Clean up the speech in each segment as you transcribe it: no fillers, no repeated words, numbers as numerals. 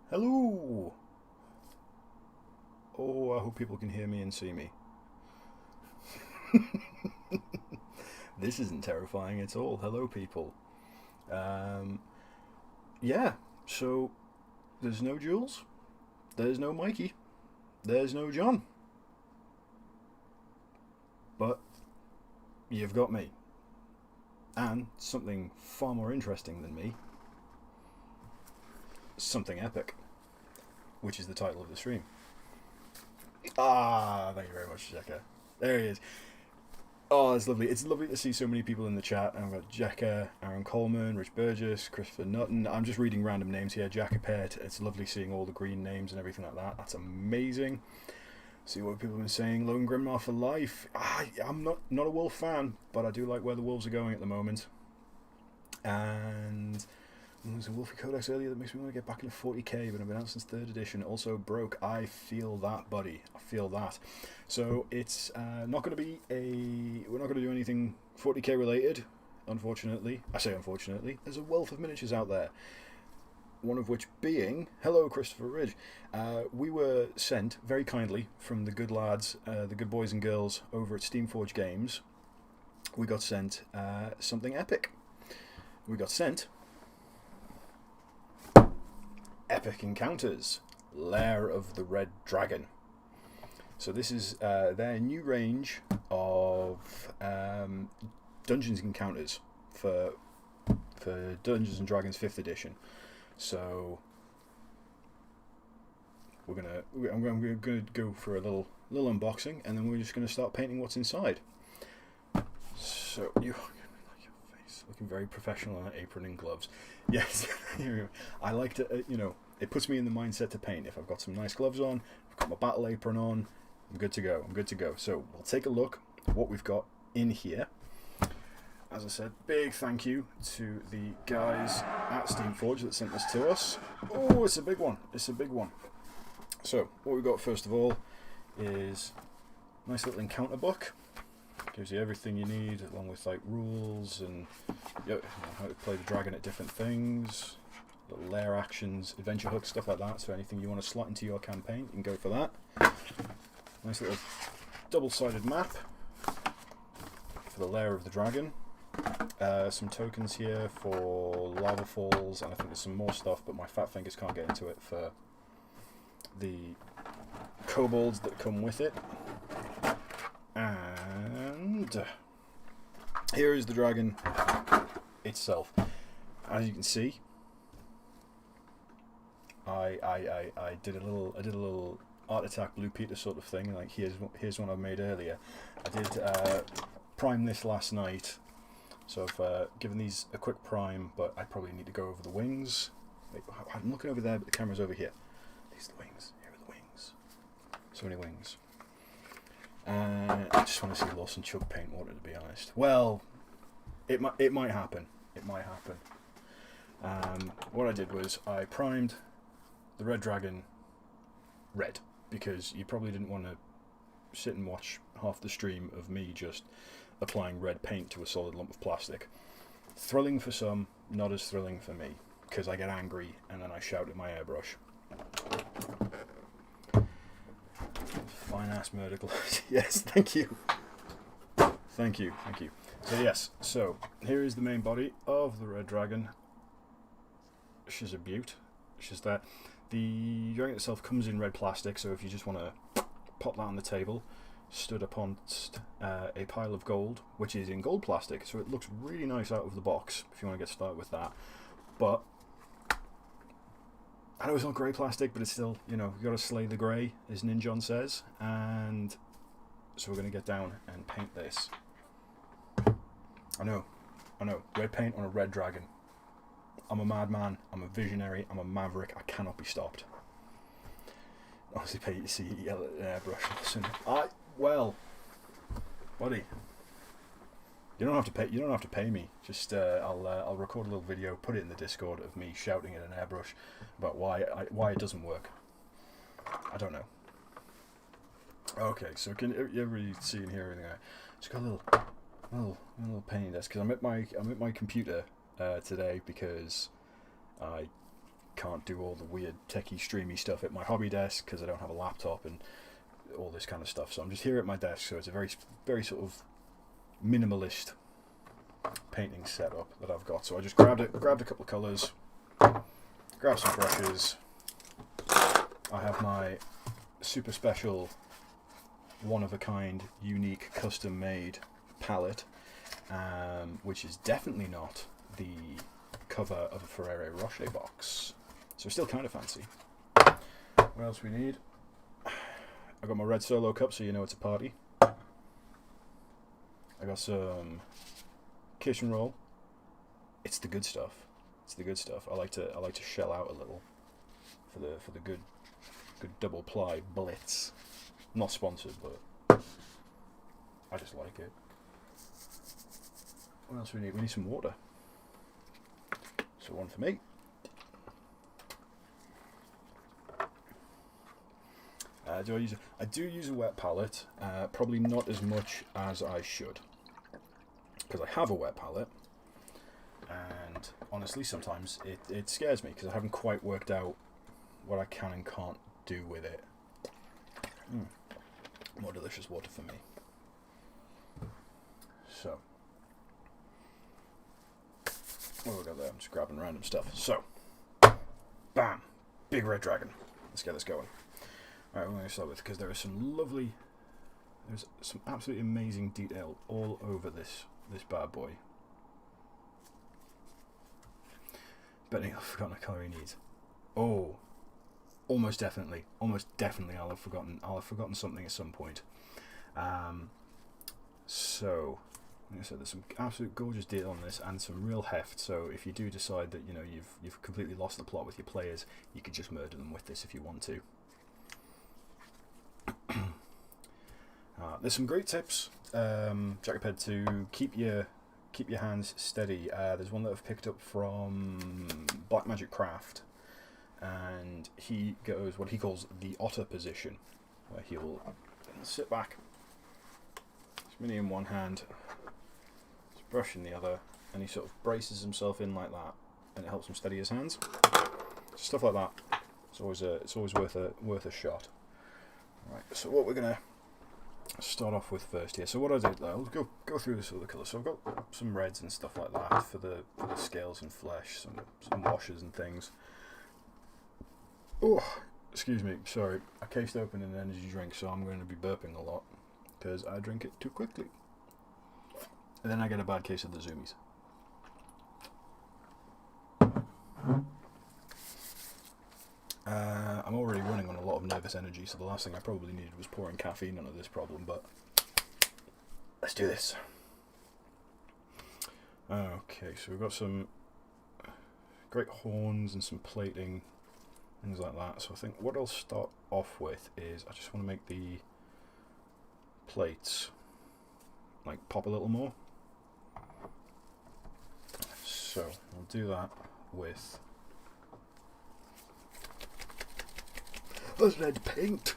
Hello! Oh, I hope people can hear me and see me. This isn't terrifying at all. Hello, people. Um, yeah, so there's no Jules, there's no Mikey, there's no John, but you've got me. And something far more interesting than me, something epic, which is the title of the stream. Ah, thank you very much, Jekka. There he is. Oh, it's lovely. It's lovely to see so many people in the chat. I've got Jekka, Aaron Coleman, Rich Burgess, Christopher Nutton. I'm just reading random names here. Jackapet. It's lovely seeing all the green names and everything like that. That's amazing. See what people have been saying. Lone Grimnar for life. I'm not a wolf fan, but I do like where the wolves are going at the moment. And there's a Wolfie Codex earlier that makes me want to get back into 40k, but I've been out since 3rd edition. Also broke. I feel that, buddy. I feel that. So it's not going to be we're not going to do anything 40k related, unfortunately. I say unfortunately. There's a wealth of miniatures out there. One of which being, hello Christopher Ridge. We were sent very kindly from the good lads, the good boys and girls over at Steamforge Games. We got sent something epic. We got sent Epic Encounters, Lair of the Red Dragon. So this is their new range of Dungeons Encounters for Dungeons and Dragons 5th edition. So I'm gonna go for a little unboxing, and then we're just gonna start painting what's inside. So you. Looking very professional on an apron and gloves. Yes, I like to, it puts me in the mindset to paint. If I've got some nice gloves on, I've got my battle apron on, I'm good to go. So we'll take a look at what we've got in here. As I said, big thank you to the guys at Steamforge that sent this to us. Oh, it's a big one. So what we've got first of all is a nice little encounter book. Gives you everything you need, along with like rules and how to play the dragon at different things, little lair actions, adventure hooks, stuff like that. So anything you want to slot into your campaign, you can go for that. Nice little double-sided map for the lair of the dragon. Some tokens here for lava falls, and I think there's some more stuff, but my fat fingers can't get into it for the kobolds that come with it. And here is the dragon itself. As you can see, I did a little Art Attack Blue Peter sort of thing. Like here's one I made earlier. I did prime this last night, so I've given these a quick prime, but I probably need to go over the wings. Wait, I'm looking over there, but the camera's over here. These are the wings. Here are the wings. So many wings. I just want to see Lawson chug paint water, to be honest. Well, it might happen. What I did was I primed the Red Dragon red, because you probably didn't want to sit and watch half the stream of me just applying red paint to a solid lump of plastic. Thrilling for some, not as thrilling for me, because I get angry and then I shout at my airbrush. Fine ass murder gloves. Yes, thank you. So yes, so here is the main body of the Red Dragon. She's a beaut. She's there. The dragon itself comes in red plastic, so if you just want to pop that on the table, stood upon a pile of gold, which is in gold plastic, so it looks really nice out of the box if you want to get started with that. But I know it's not grey plastic, but it's still, you've got to slay the grey, as Ninjon says. And so we're going to get down and paint this. I know. Red paint on a red dragon. I'm a madman, I'm a visionary, I'm a maverick, I cannot be stopped. Honestly, pay you see yell at an airbrush. Well, buddy, you don't have to pay me. Just I'll record a little video, put it in the Discord of me shouting at an airbrush about why it doesn't work. I don't know. Okay, so can you ever see and hear everything? Just got a little painting desk, because I'm at my computer today, because I can't do all the weird techie streamy stuff at my hobby desk because I don't have a laptop and all this kind of stuff. So I'm just here at my desk. So it's a very sort of minimalist painting setup that I've got. So I just grabbed a couple of colours, grabbed some brushes. I have my super special, one of a kind, unique, custom made palette, which is definitely not the cover of a Ferrero Rocher box. So still kind of fancy. What else we need? I got my red Solo cup, so you know it's a party. I got some kitchen roll. It's the good stuff. It's the good stuff. I like to shell out a little for the good double ply blitz. Not sponsored, but I just like it. What else do we need? We need some water. So one for me. I do use a wet palette, probably not as much as I should, because I have a wet palette, and honestly sometimes it scares me because I haven't quite worked out what I can and can't do with it. More delicious water for me. So, what have we got there? I'm just grabbing random stuff. So, bam! Big red dragon. Let's get this going. Alright, we're going to start with, because there's some absolutely amazing detail all over this bad boy. But I've forgotten the colour he needs. Oh, almost definitely I'll have forgotten something at some point. So, like I said, there's some absolute gorgeous detail on this and some real heft. So if you do decide that you've completely lost the plot with your players, you could just murder them with this if you want to. There's some great tips, Jackped, to keep your hands steady. There's one that I've picked up from Black Magic Craft, and he goes what he calls the otter position, where he'll sit back, his mini in one hand, his brush in the other, and he sort of braces himself in like that, and it helps him steady his hands. Stuff like that. It's always worth a shot. Right. So what we're gonna start off with first here. So what I did, I'll go through this other colour. So I've got some reds and stuff like that for the scales and flesh, some washes and things. Oh, excuse me, sorry. I cased open an energy drink, so I'm going to be burping a lot because I drink it too quickly, and then I get a bad case of the zoomies. I'm already running on a lot of nervous energy, so the last thing I probably needed was pouring caffeine onto this problem, but let's do this. Okay, so we've got some great horns and some plating, things like that. So I think what I'll start off with is I just want to make the plates like pop a little more. So I'll do that with lead paint.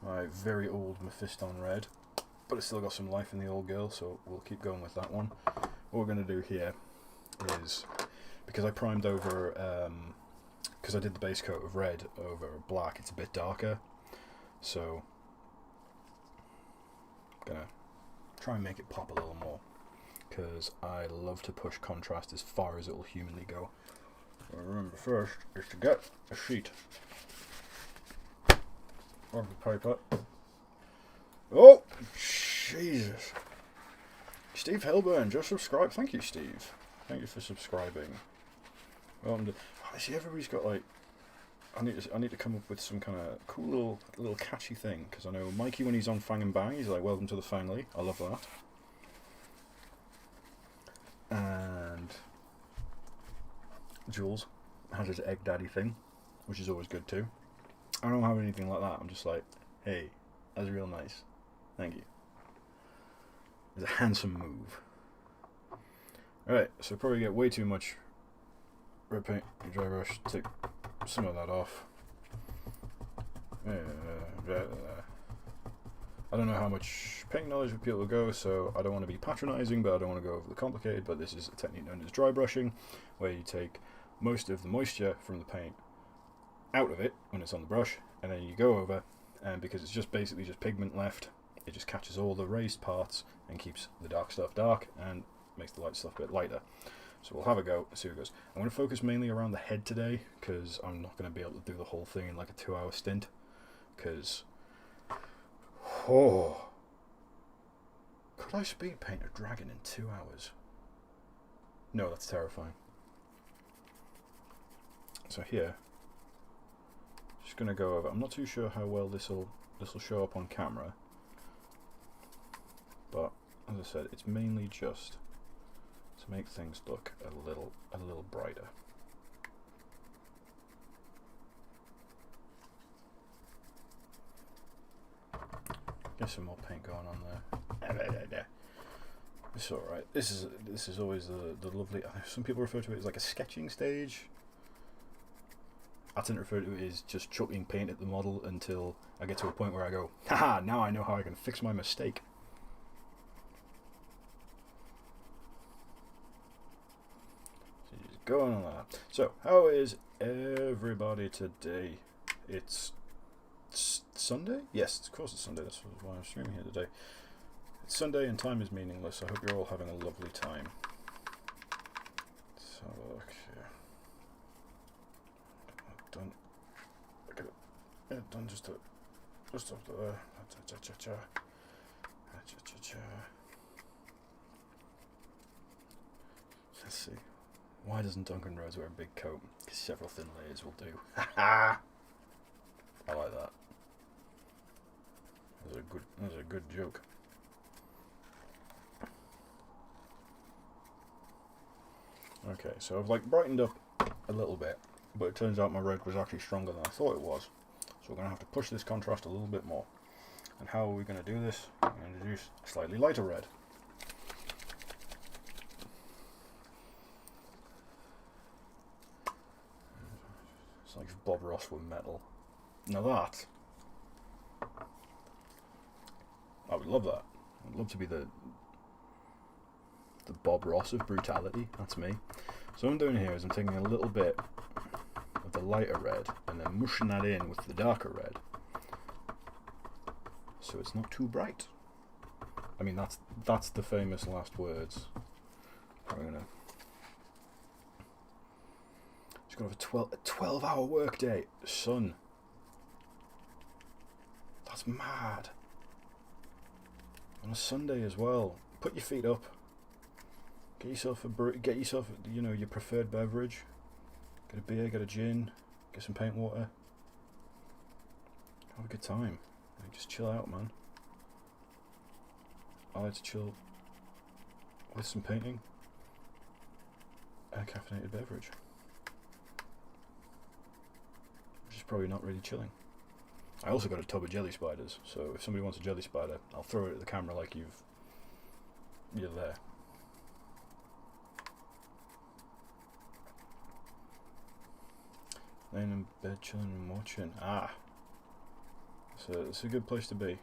My very old Mephiston red, but it's still got some life in the old girl, so we'll keep going with that one. What we're going to do here is, because I primed over, because I did the base coat of red over black, it's a bit darker, so I'm going to try and make it pop a little more, because I love to push contrast as far as it will humanly go. What I remember first is to get a sheet of the paper. Oh, Jesus. Steve Hilburn just subscribed. Thank you, Steve. Thank you for subscribing. Well, I see everybody's got like. I need to come up with some kind of cool little catchy thing, because I know Mikey, when he's on Fang and Bang, he's like, "Welcome to the family." I love that. And Jules has his Egg Daddy thing, which is always good too. I don't have anything like that. I'm just like, hey, that's real nice. Thank you. It's a handsome move. Alright, so probably get way too much red paint and dry brush. Take some of that off. I don't know how much paint knowledge with people will go, so I don't want to be patronising, but I don't want to go over the complicated. But this is a technique known as dry brushing, where you take most of the moisture from the paint out of it when it's on the brush, and then you go over, and because it's just basically just pigment left, it just catches all the raised parts and keeps the dark stuff dark and makes the light stuff a bit lighter. So we'll have a go and see how it goes. I'm going to focus mainly around the head today, because I'm not going to be able to do the whole thing in like a 2-hour stint, because could I speed paint a dragon in 2 hours? No, that's terrifying. So here, just going to go over. I'm not too sure how well this will show up on camera, but as I said, it's mainly just to make things look a little brighter. Get some more paint going on there. It's all right. This is always the lovely. Some people refer to it as like a sketching stage. I tend to refer to it as just chucking paint at the model until I get to a point where I go, haha, now I know how I can fix my mistake. So you just go on like that. So, how is everybody today? It's Sunday? Yes, of course it's Sunday. That's why I'm streaming here today. It's Sunday and time is meaningless. I hope you're all having a lovely time. So, look here. Done. Get it done just up there. Let's see. Why doesn't Duncan Rhodes wear a big coat? Because several thin layers will do. I like that. That's a good joke. Okay, so I've like brightened up a little bit, but it turns out my red was actually stronger than I thought it was. So we're going to have to push this contrast a little bit more. And how are we going to do this? I'm going to introduce a slightly lighter red. It's like Bob Ross with metal. Now that, I would love that. I'd love to be the Bob Ross of brutality. That's me. So what I'm doing here is I'm taking a little bit of the lighter red and then mushing that in with the darker red, so it's not too bright. I mean, that's the famous last words. I'm gonna just go over a 12-hour workday, son. That's mad. On a Sunday as well. Put your feet up. Get yourself your preferred beverage. Get a beer, get a gin, get some paint water. Have a good time. Just chill out, man. I like to chill with some painting and a caffeinated beverage, which is probably not really chilling. I also got a tub of jelly spiders, so if somebody wants a jelly spider, I'll throw it at the camera like you're there. Laying in bed, chilling and watching. So it's a good place to be.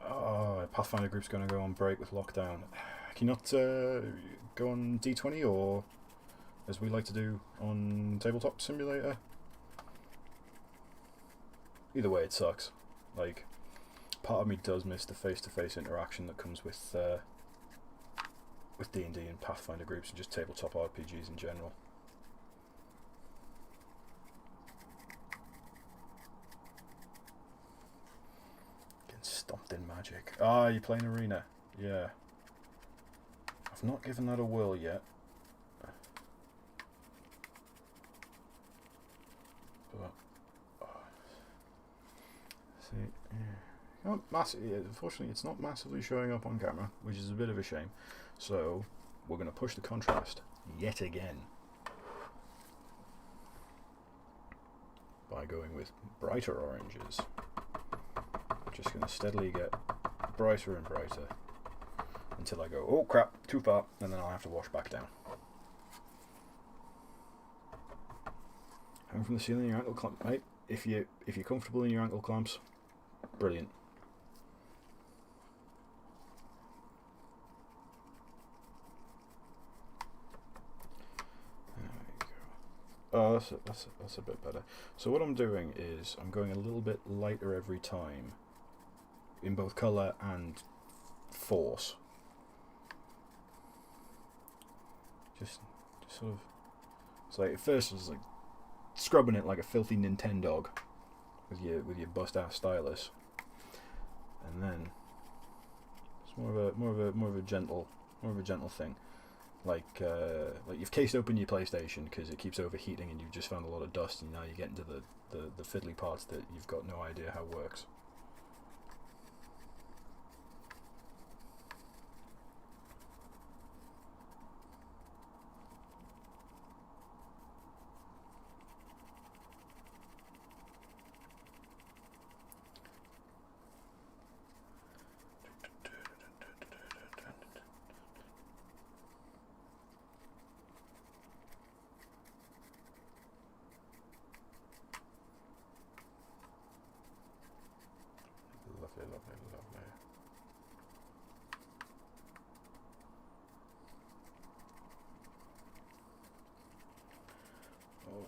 Oh, Pathfinder group's going to go on break with lockdown. Can you not go on D20, or as we like to do on Tabletop Simulator? Either way, it sucks. Like, part of me does miss the face-to-face interaction that comes with D&D and Pathfinder groups and just tabletop RPGs in general. Getting stomped in magic. You're playing Arena. Yeah. I've not given that a whirl yet. But see, yeah. Unfortunately, it's not massively showing up on camera, which is a bit of a shame. So we're going to push the contrast yet again by going with brighter oranges. Just going to steadily get brighter and brighter until I go, oh crap, too far, and then I'll have to wash back down. Hang from the ceiling in your ankle clamp, mate. If you're comfortable in your ankle clamps, brilliant. Oh, that's a bit better. So what I'm doing is I'm going a little bit lighter every time, in both colour and force. Just sort of. It's like at first I was like scrubbing it like a filthy Nintendo with your bust ass stylus, and then it's more of a gentle thing. Like you've cased open your PlayStation because it keeps overheating and you've just found a lot of dust, and now you get into the fiddly parts that you've got no idea how it works. Lovely, lovely, lovely. Oh.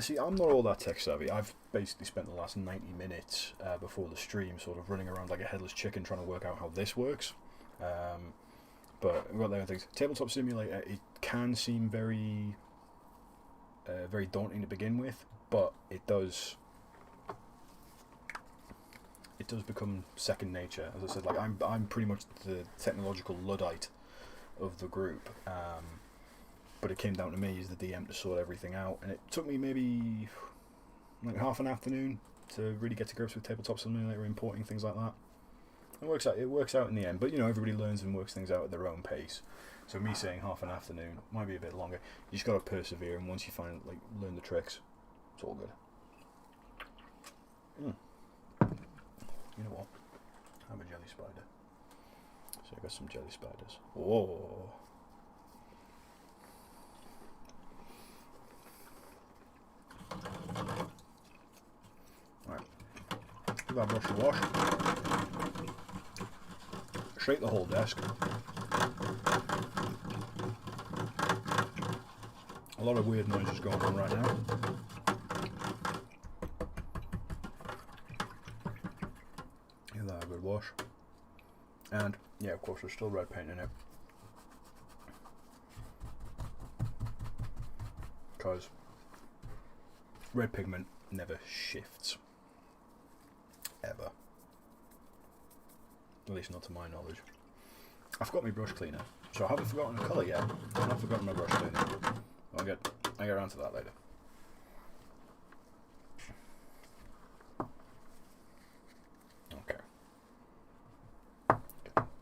See, I'm not all that tech savvy. I've basically spent the last 90 minutes before the stream sort of running around like a headless chicken trying to work out how this works. But we've got the other things. Tabletop Simulator, it can seem very very daunting to begin with, but it does become second nature. As I said, like I'm pretty much the technological Luddite of the group, but it came down to me as the DM to sort everything out, and it took me maybe like half an afternoon to really get to grips with Tabletop Simulator, importing things like that. It works out in the end, but you know, everybody learns and works things out at their own pace. So me saying half an afternoon might be a bit longer. You just got to persevere, and once you learn the tricks, it's all good. You know what? I'm a jelly spider. So I got some jelly spiders. Whoa. Right. Give that brush a wash. Shake the whole desk. A lot of weird noises going on right now. Give that a good wash. And, yeah, of course, there's still red paint in it. Because red pigment never shifts. Ever. At least not to my knowledge. I forgot my brush cleaner, so I haven't forgotten the colour yet. I've not forgotten my brush cleaner. I'll get around to that later. Okay.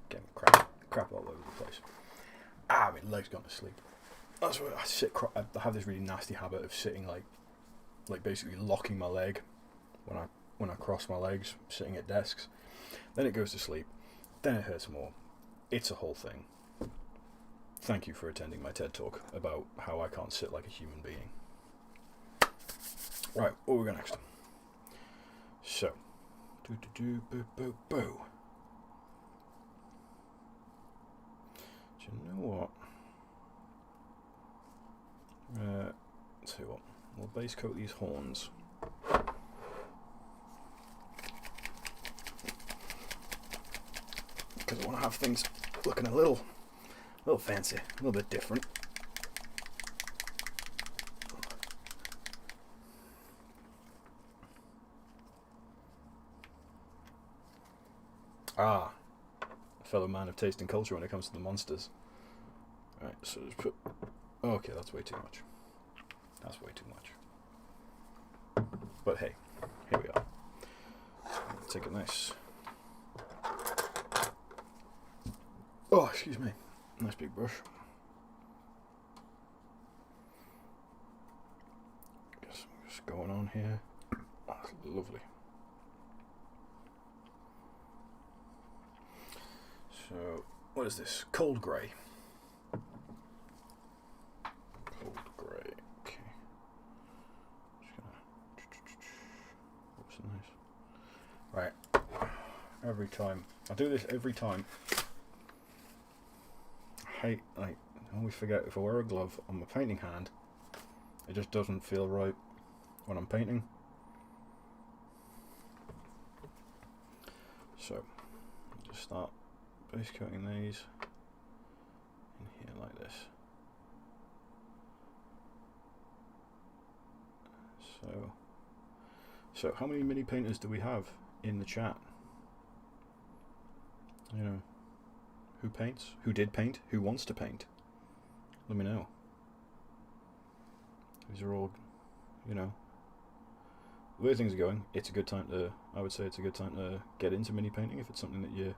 Getting crap all over the place. Ah, my leg's gone to sleep. That's why I sit. I have this really nasty habit of sitting like basically locking my leg when I cross my legs, sitting at desks. Then it goes to sleep. Then it hurts more. It's a whole thing. Thank you for attending my TED Talk about how I can't sit like a human being. Right, what we got next? So, boo. Do you know what? Let's see what. We'll base coat these horns. Because I want to have things looking a little fancy, a little bit different. Ah, a fellow man of taste and culture when it comes to the monsters. Right, so just put. Okay, that's way too much. That's way too much. But hey, here we are. Take a nice. Oh, excuse me. Nice big brush. Just going on here. Oh, that's lovely. So, what is this? Cold grey. Cold grey. Okay. Just gonna. Oops, nice. Right. Every time I do this, every time. I hate I always forget, if I wear a glove on my painting hand, it just doesn't feel right when I'm painting. So, just start base coating these in here like this. So how many mini painters do we have in the chat? You know, who paints? Who did paint? Who wants to paint? Let me know. These are all, you know, the way things are going, it's a good time to, I would say it's a good time to get into mini painting if it's something that you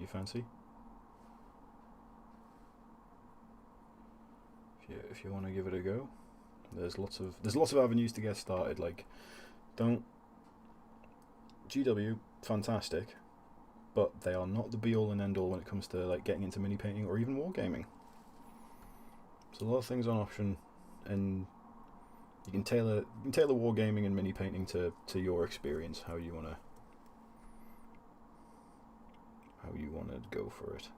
fancy. If you want to give it a go, there's lots of avenues to get started. Like, GW, fantastic, but they are not the be all and end all when it comes to like getting into mini painting or even wargaming. There's a lot of things on option, and you can tailor wargaming and mini painting to your experience, how you wanna go for it.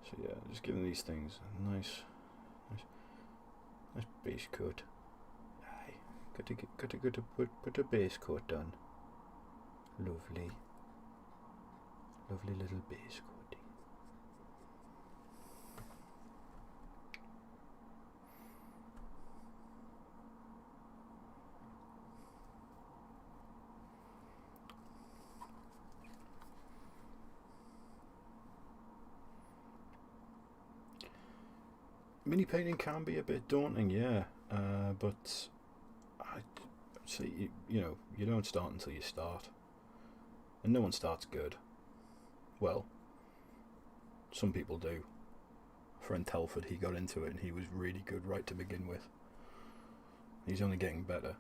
So yeah, just giving these things a nice base coat. Aye, got to put a base coat on. Lovely little base coating. Mini painting can be a bit daunting, yeah, but I'd say you know, you don't start until you start, and no one starts good. Well, some people do. Friend Telford, he got into it and he was really good right to begin with. He's only getting better.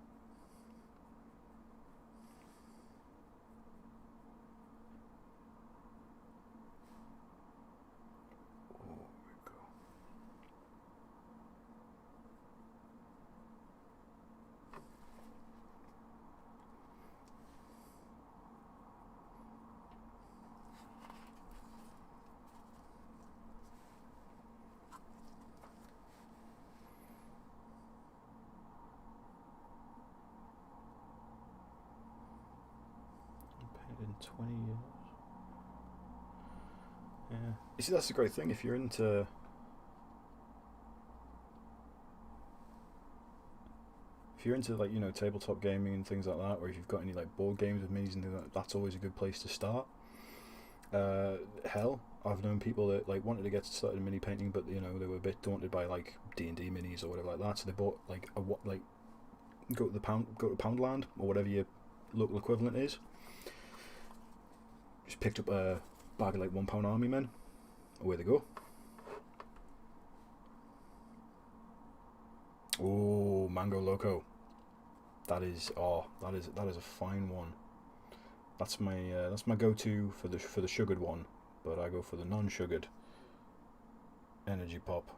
In 20 years. Yeah. You see, that's the great thing. If you're into like, you know, tabletop gaming and things like that, or if you've got any like board games with minis and things like that, that's always a good place to start. Hell, I've known people that like wanted to get started in mini painting, but you know, they were a bit daunted by like D&D minis or whatever like that, so they bought like go to Poundland or whatever your local equivalent is. Just picked up a bag of like £1 army men. Away they go. Oh, Mango Loco. That is a fine one. That's my go-to for the sugared one, but I go for the non-sugared energy pop.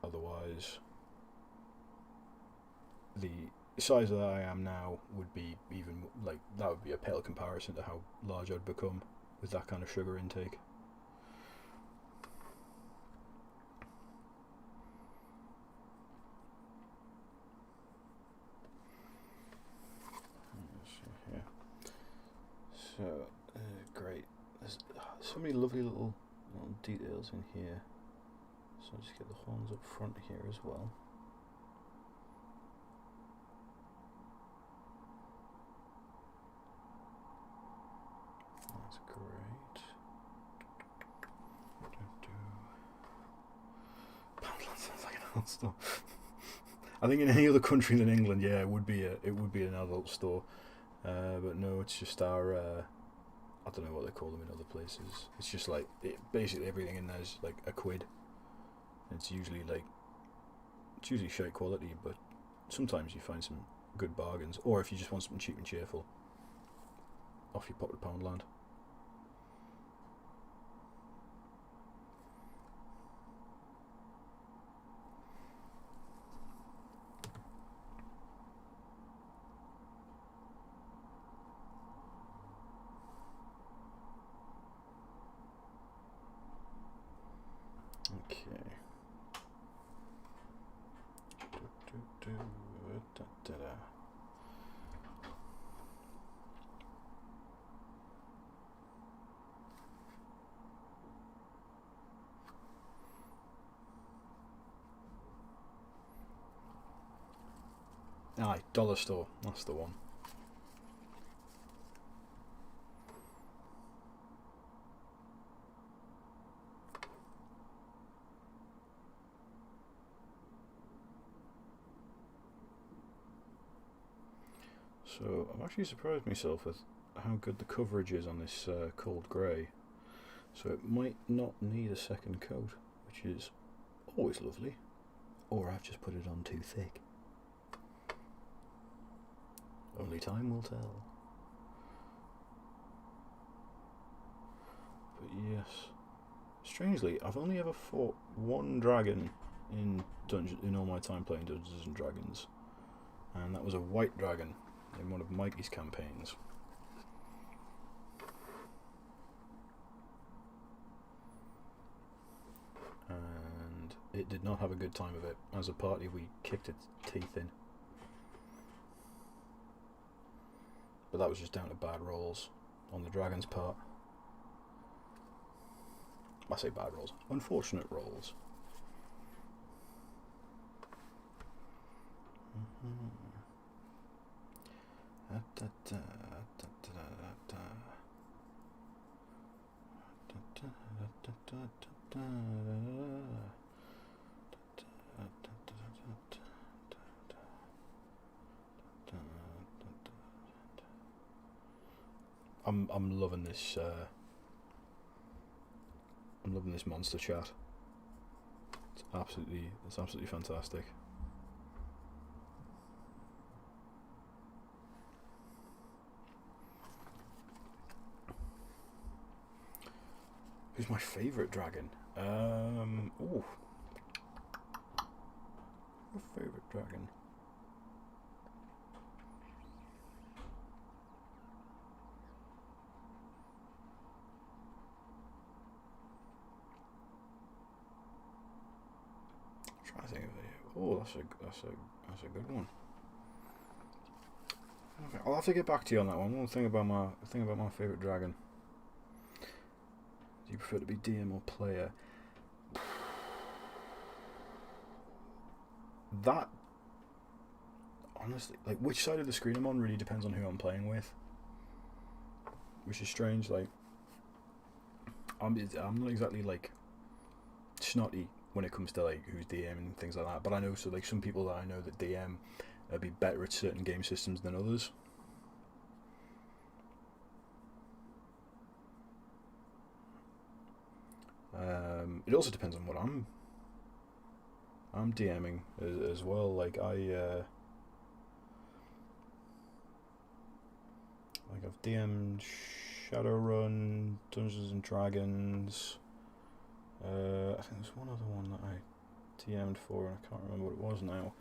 Otherwise, the size that I am now would be even like that would be a pale comparison to how large I'd become with that kind of sugar intake. So great. There's so many lovely little details in here. So I'll just get the horns up front here as well. That's great. Poundland sounds like an adult store. I think in any other country than England, yeah, it would be an adult store. But no, it's just our, I don't know what they call them in other places. It's just like, basically everything in there is like a quid. And it's usually shite quality, but sometimes you find some good bargains. Or if you just want something cheap and cheerful, off you pop to Poundland. Okay, Aye, dollar store. That's the one. So I've actually surprised myself with how good the coverage is on this cold grey. So it might not need a second coat, which is always lovely. Or I've just put it on too thick. Only time will tell. But yes, strangely, I've only ever fought one dragon in all my time playing Dungeons and Dragons, and that was a white dragon in one of Mikey's campaigns. And it did not have a good time of it. As a party, we kicked its teeth in. But that was just down to bad rolls on the dragon's part. I say bad rolls, unfortunate rolls. I'm loving this. I'm loving this monster chat. It's absolutely fantastic. Who's my favourite dragon? Ooh. My favourite dragon. Trying to think of it. Oh, that's a good one. I'll have to get back to you on that one. One thing about my favourite dragon. Do you prefer to be DM or player? That, honestly, like, which side of the screen I'm on really depends on who I'm playing with. Which is strange. Like, I'm not exactly like snotty when it comes to like who's DM and things like that. But I know, so like some people that I know that DM be better at certain game systems than others. It also depends on what I'm DMing as well. Like I've DM'd Shadowrun, Dungeons and Dragons. I think there's one other one that I DM'd for, and I can't remember what it was now.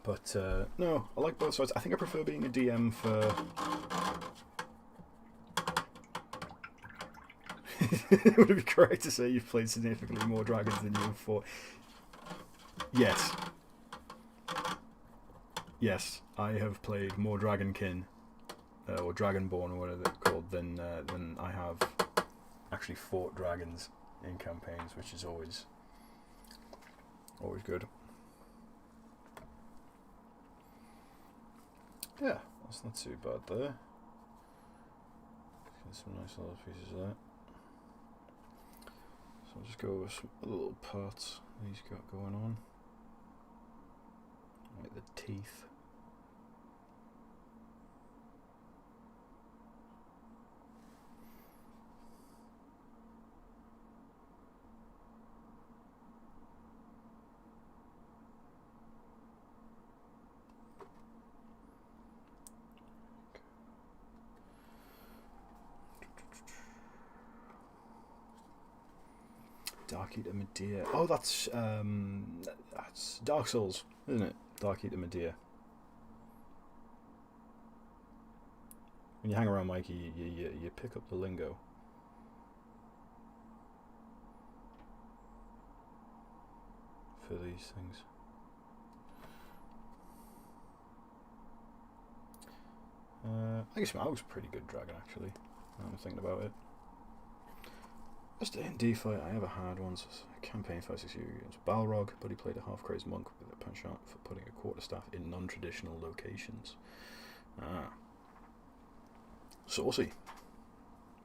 But no, I like both sides. I think I prefer being a DM for. Would it be correct to say you've played significantly more dragons than you've fought? Yes. Yes, I have played more Dragonkin, or Dragonborn, or whatever they're called, than I have actually fought dragons in campaigns, which is always good. Yeah, that's not too bad there. Get some nice little pieces of that. So I'll just go over some little parts he's got going on. Like the teeth. Dark Eater Medea. Oh, that's Dark Souls, isn't it? Dark Eater Medea. When you hang around Mikey, you pick up the lingo. for these things. I guess Mal's a pretty good dragon, actually. Now I'm thinking about it. Best D&D fight I ever had once was a campaign fight against Balrog, but he played a half-crazed monk with a penchant for putting a quarterstaff in non-traditional locations. Ah. Saucy.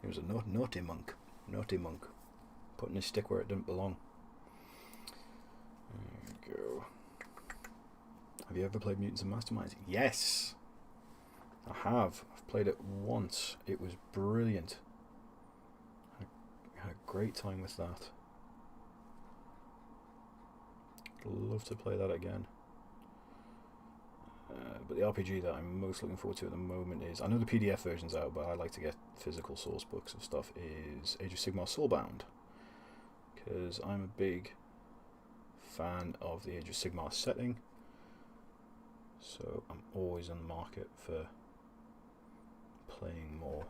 He was a naughty monk. Naughty monk. Putting his stick where it didn't belong. There we go. Have you ever played Mutants and Masterminds? Yes! I have. I've played it once. It was brilliant. I had a great time with that. I'd love to play that again. But the RPG that I'm most looking forward to at the moment is, I know the PDF version's out, but I like to get physical source books of stuff, is Age of Sigmar Soulbound. Because I'm a big fan of the Age of Sigmar setting. So I'm always on the market for playing more.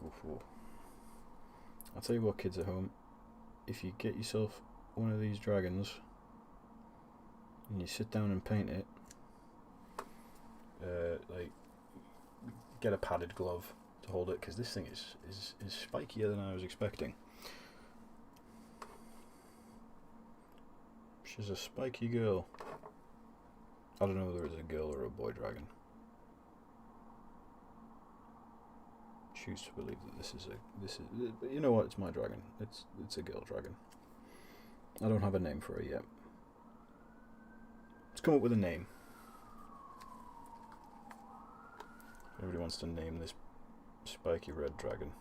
Oof. I'll tell you what, kids at home, if you get yourself one of these dragons and you sit down and paint it, like, get a padded glove to hold it, because this thing is spikier than I was expecting. She's a spiky girl. I don't know whether it's a girl or a boy dragon. Choose to believe that this is, but you know what? It's my dragon. It's a girl dragon. I don't have a name for her yet. Let's come up with a name. Everybody wants to name this spiky red dragon.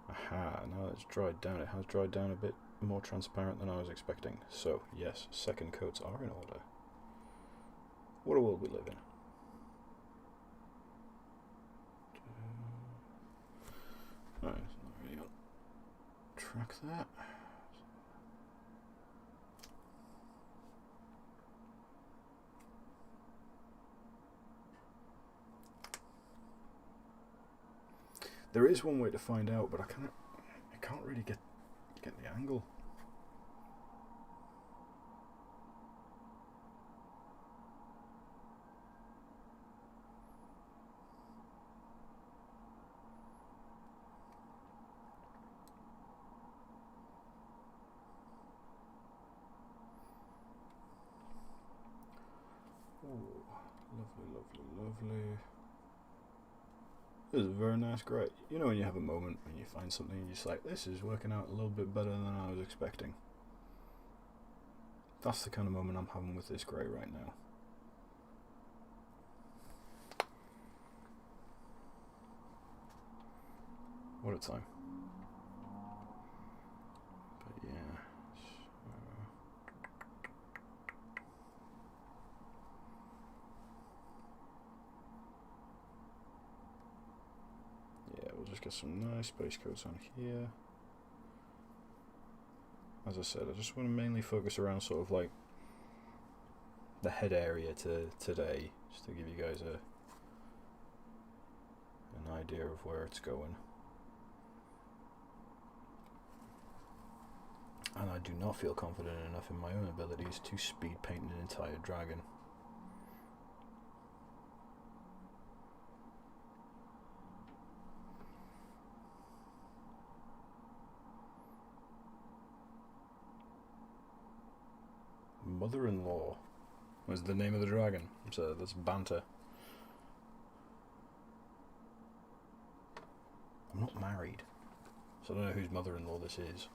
Aha, now it's dried down. It has dried down a bit more transparent than I was expecting. So, yes, second coats are in order. What a world we live in. Alright, it's not really on track that. There is one way to find out, but I can't really get the angle. Oh, lovely. This is a very nice grey. You know when you have a moment when you find something and you're just like, this is working out a little bit better than I was expecting. That's the kind of moment I'm having with this grey right now. What a time. But yeah. We'll just get some nice space coats on here. As I said, I just want to mainly focus around sort of like the head area today, just to give you guys an idea of where it's going. And I do not feel confident enough in my own abilities to speed paint an entire dragon. Mother-in-law was the name of the dragon, so that's banter. I'm not married, so I don't know whose mother-in-law this is.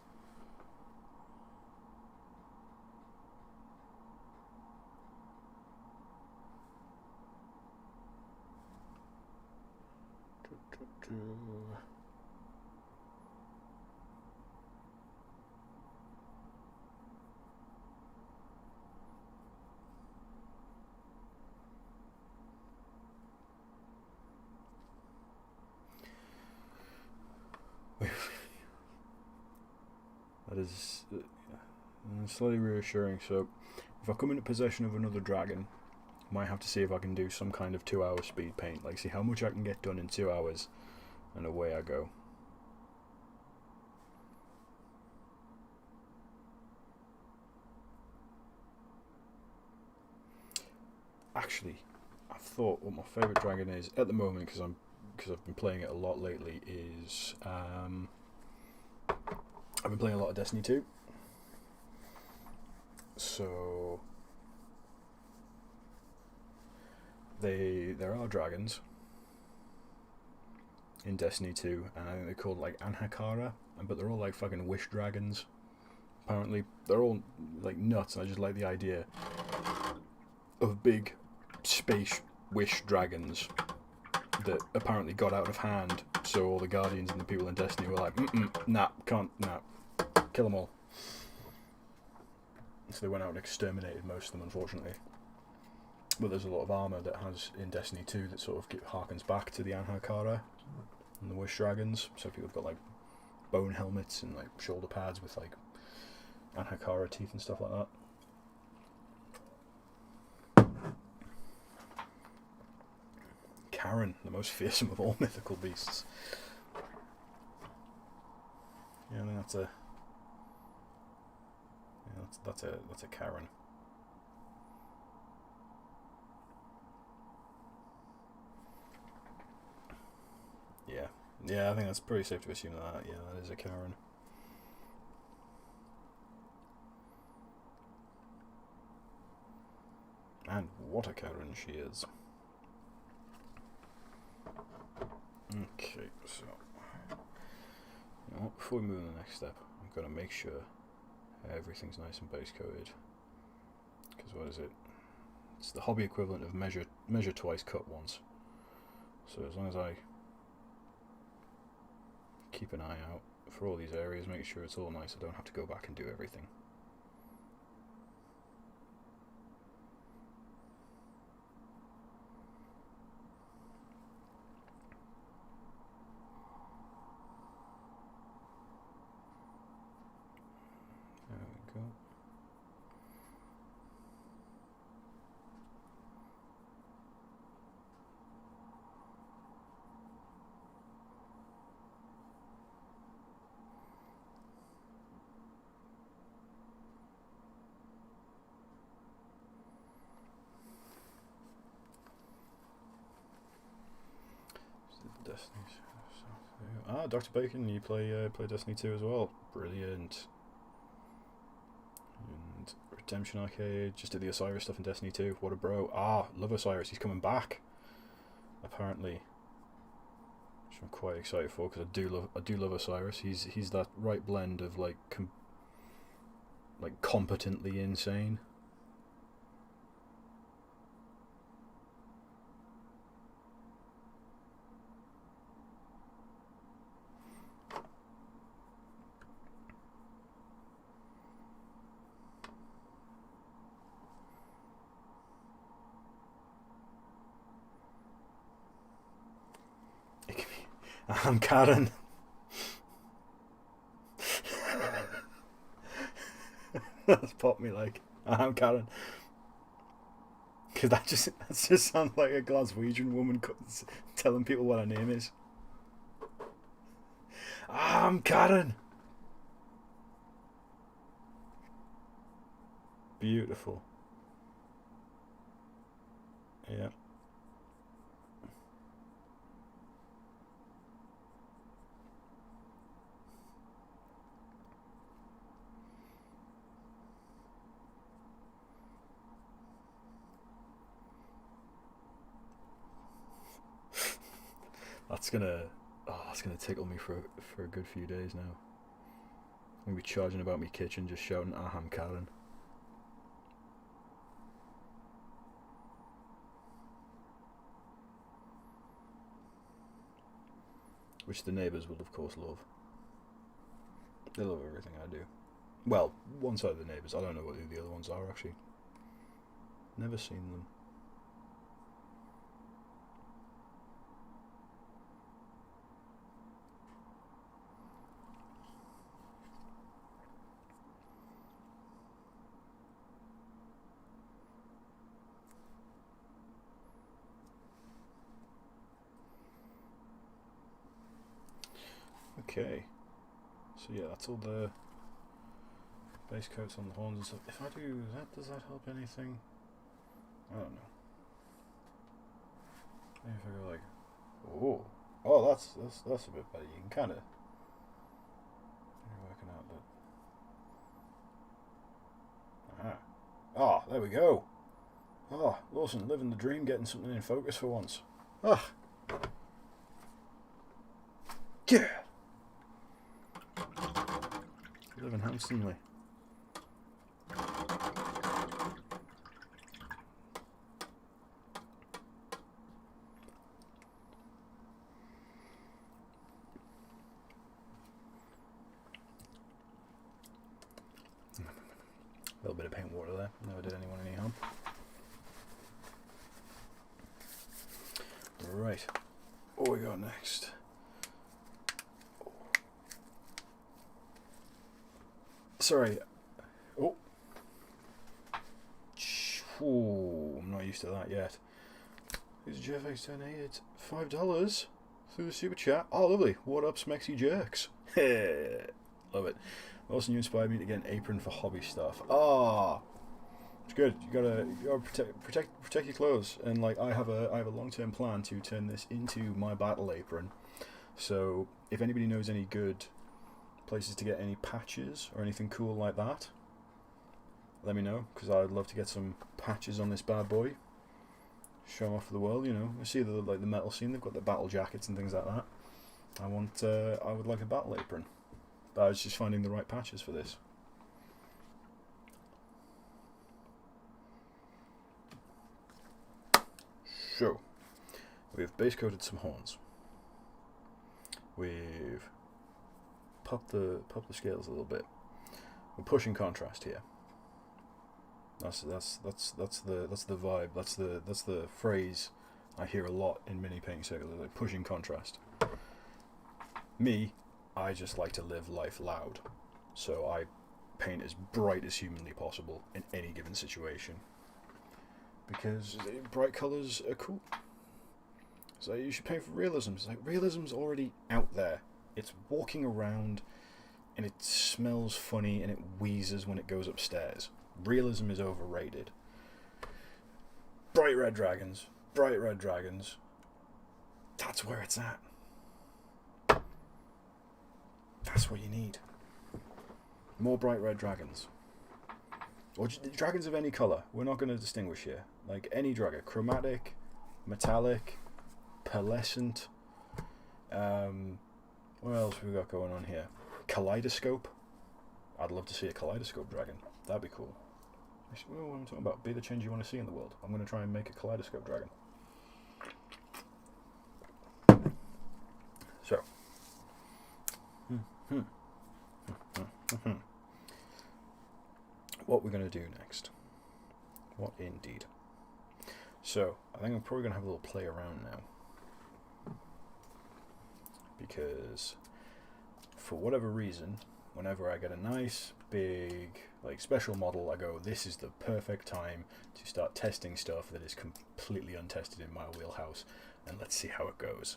That is Slightly reassuring. So, if I come into possession of another dragon, I might have to see if I can do some kind of 2-hour speed paint. Like, see how much I can get done in 2 hours, and away I go. Actually, I've thought what my favourite dragon is at the moment, because I've been playing it a lot lately, is I've been playing a lot of Destiny 2. So there are dragons in Destiny 2, and I think they're called like Anhakara, but they're all like fucking wish dragons. Apparently, they're all like nuts, and I just like the idea of big space wish dragons that apparently got out of hand. So all the Guardians and the people in Destiny were like, nah, kill them all. So they went out and exterminated most of them, unfortunately. But there's a lot of armour that has in Destiny 2 that sort of harkens back to the Anhakara and the Wish Dragons. So people have got like bone helmets and like shoulder pads with like Anhakara teeth and stuff like that. Karen, the most fearsome of all mythical beasts. Yeah, I think that's a. Yeah, that's a Karen. Yeah, I think that's pretty safe to assume that. Yeah, that is a Karen. And what a Karen she is. Okay, so before we move on to the next step, I'm going to make sure everything's nice and base coated. Because what is it? It's the hobby equivalent of measure twice, cut once. So as long as I keep an eye out for all these areas, make sure it's all nice, I don't have to go back and do everything. There we go. Destiny's. Dr. Bacon, you play Destiny 2 as well. Brilliant. And Redemption Arcade, just did the Osiris stuff in Destiny 2. What a bro. Love Osiris, he's coming back. Apparently. Which I'm quite excited for, because I do love Osiris. He's that right blend of like competently insane. I'm Karen. That's popped me like, I'm Karen. Because that just sounds like a Glaswegian woman telling people what her name is. I'm Karen. Beautiful. Yeah. That's gonna tickle me for a good few days now. I'm gonna be charging about my kitchen, just shouting "Aham Karen." Which the neighbours will of course love. They love everything I do. Well, one side of the neighbours. I don't know who the other ones are actually. Never seen them. Okay. So yeah, that's all the base coats on the horns and stuff. If I do that, does that help anything? I don't know. Maybe if I go like, oh, that's a bit better. You can kind of working out that. Aha. Ah, there we go. Oh, Lawson, living the dream, getting something in focus for once. Ah. Yeah. Living handsomely. A little bit of paint water there. Never did anyone any harm. Right. What we got next? Sorry. Oh. Ooh, I'm not used to that yet. Who's JFX donated $5 through the super chat? Oh, lovely. What up, Smexy Jerks? Love it. Also, you inspired me to get an apron for hobby stuff. Ah, it's good. You gotta protect your clothes. And like, I have a long-term plan to turn this into my battle apron. So, if anybody knows any good places to get any patches or anything cool like that, let me know, because I'd love to get some patches on this bad boy. Show them off for the world, you know. I see the metal scene. They've got the battle jackets and things like that. I would like a battle apron. But I was just finding the right patches for this. So, we've base coated some horns. We've popped the scales a little bit. We're pushing contrast here. That's the vibe. That's the phrase I hear a lot in mini painting circles, like pushing contrast. Me, I just like to live life loud, so I paint as bright as humanly possible in any given situation, because bright colours are cool. So you should paint for realism. It's like realism's already out there. It's walking around, and it smells funny, and it wheezes when it goes upstairs. Realism is overrated. Bright red dragons. That's where it's at. That's what you need. More bright red dragons. Or dragons of any colour. We're not going to distinguish here. Like any dragon. Chromatic, metallic, pearlescent. What else have we got going on here? Kaleidoscope. I'd love to see a kaleidoscope dragon. That'd be cool. Actually, what I'm talking about. Be the change you want to see in the world. I'm going to try and make a kaleidoscope dragon. So. What we're going to do next. What indeed. So, I think I'm probably going to have a little play around now. Because, for whatever reason, whenever I get a nice, big, special model, I go, this is the perfect time to start testing stuff that is completely untested in my wheelhouse, and let's see how it goes.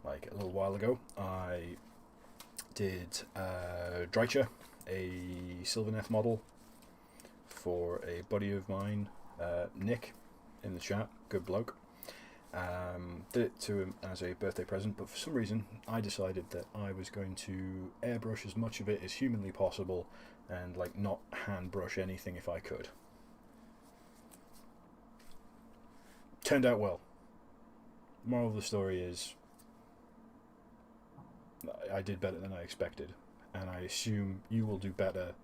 Like, a little while ago, I did Dreicher, a Sylvaneth model for a buddy of mine, Nick, in the chat, good bloke. Did it to him as a birthday present, but for some reason I decided that I was going to airbrush as much of it as humanly possible and not hand brush anything if I could. Turned out well. Moral of the story is I did better than I expected, and I assume you will do better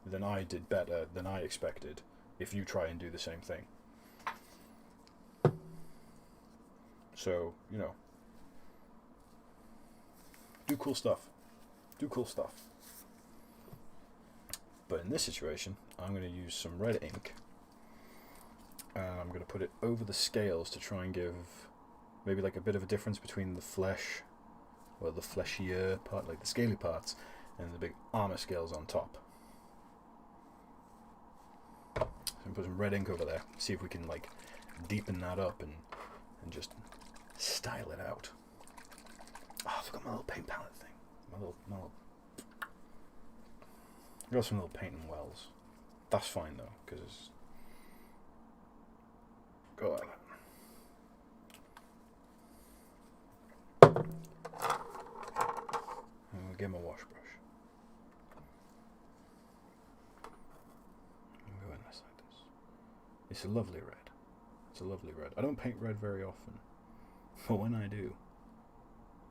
than I did better than I expected if you try and do the same thing. So, do cool stuff. But in this situation, I'm going to use some red ink, and I'm going to put it over the scales to try and give maybe a bit of a difference between the flesh, or the fleshier part, the scaly parts, and the big armor scales on top. So I'm going to put some red ink over there, see if we can deepen that up and just style it out. Oh, I forgot my little paint palette thing. I got some little painting wells. That's fine though, because it's... Go like that. And we'll give him a wash brush. And go in this like this. It's a lovely red. It's a lovely red. I don't paint red very often, but when I do,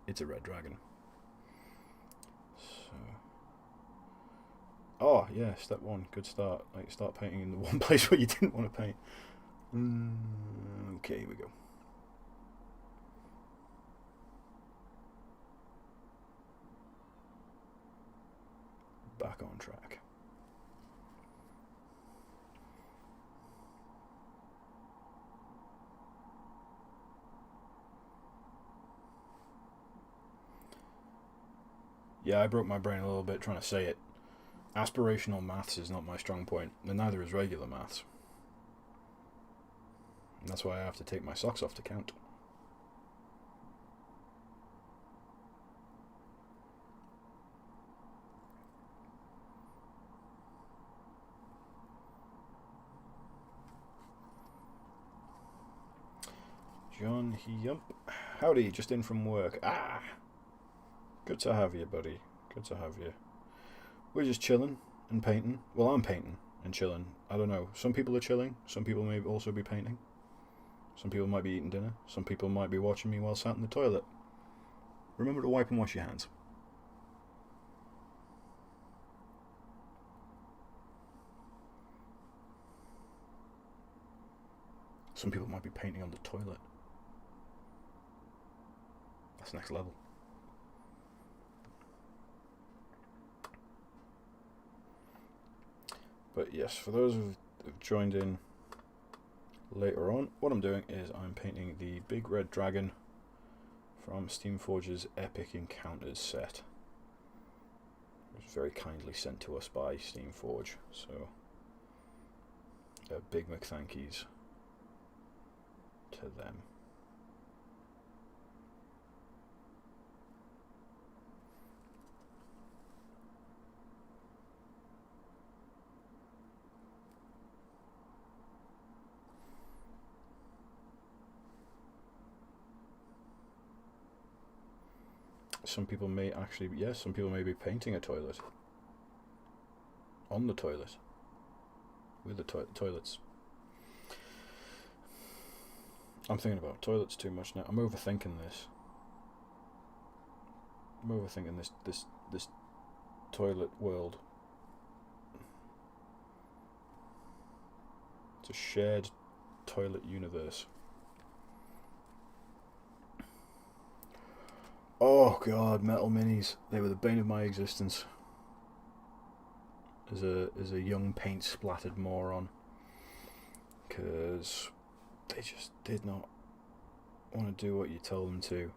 it's a red dragon. So, oh yeah, step one, good start. Like start painting in the one place where you didn't want to paint. Okay, here we go. Back on track. Yeah, I broke my brain a little bit trying to say it. Aspirational maths is not my strong point, and neither is regular maths. And that's why I have to take my socks off to count. John Yump. Howdy, just in from work. Ah! Good to have you, buddy. Good to have you. We're just chilling and painting. Well, I'm painting and chilling. I don't know. Some people are chilling. Some people may also be painting. Some people might be eating dinner. Some people might be watching me while sat in the toilet. Remember to wipe and wash your hands. Some people might be painting on the toilet. That's next level. But yes, for those who've joined in later on, what I'm doing is I'm painting the big red dragon from Steamforge's Epic Encounters set. It was very kindly sent to us by Steamforge, so big McThankies to them. Some people may actually, yes, some people may be painting a toilet. On the toilet. With the toilets. I'm thinking about toilets too much now. I'm overthinking this. I'm overthinking this toilet world. It's a shared toilet universe. Oh god, metal minis. They were the bane of my existence. As a young paint splattered moron. Because they just did not want to do what you told them to.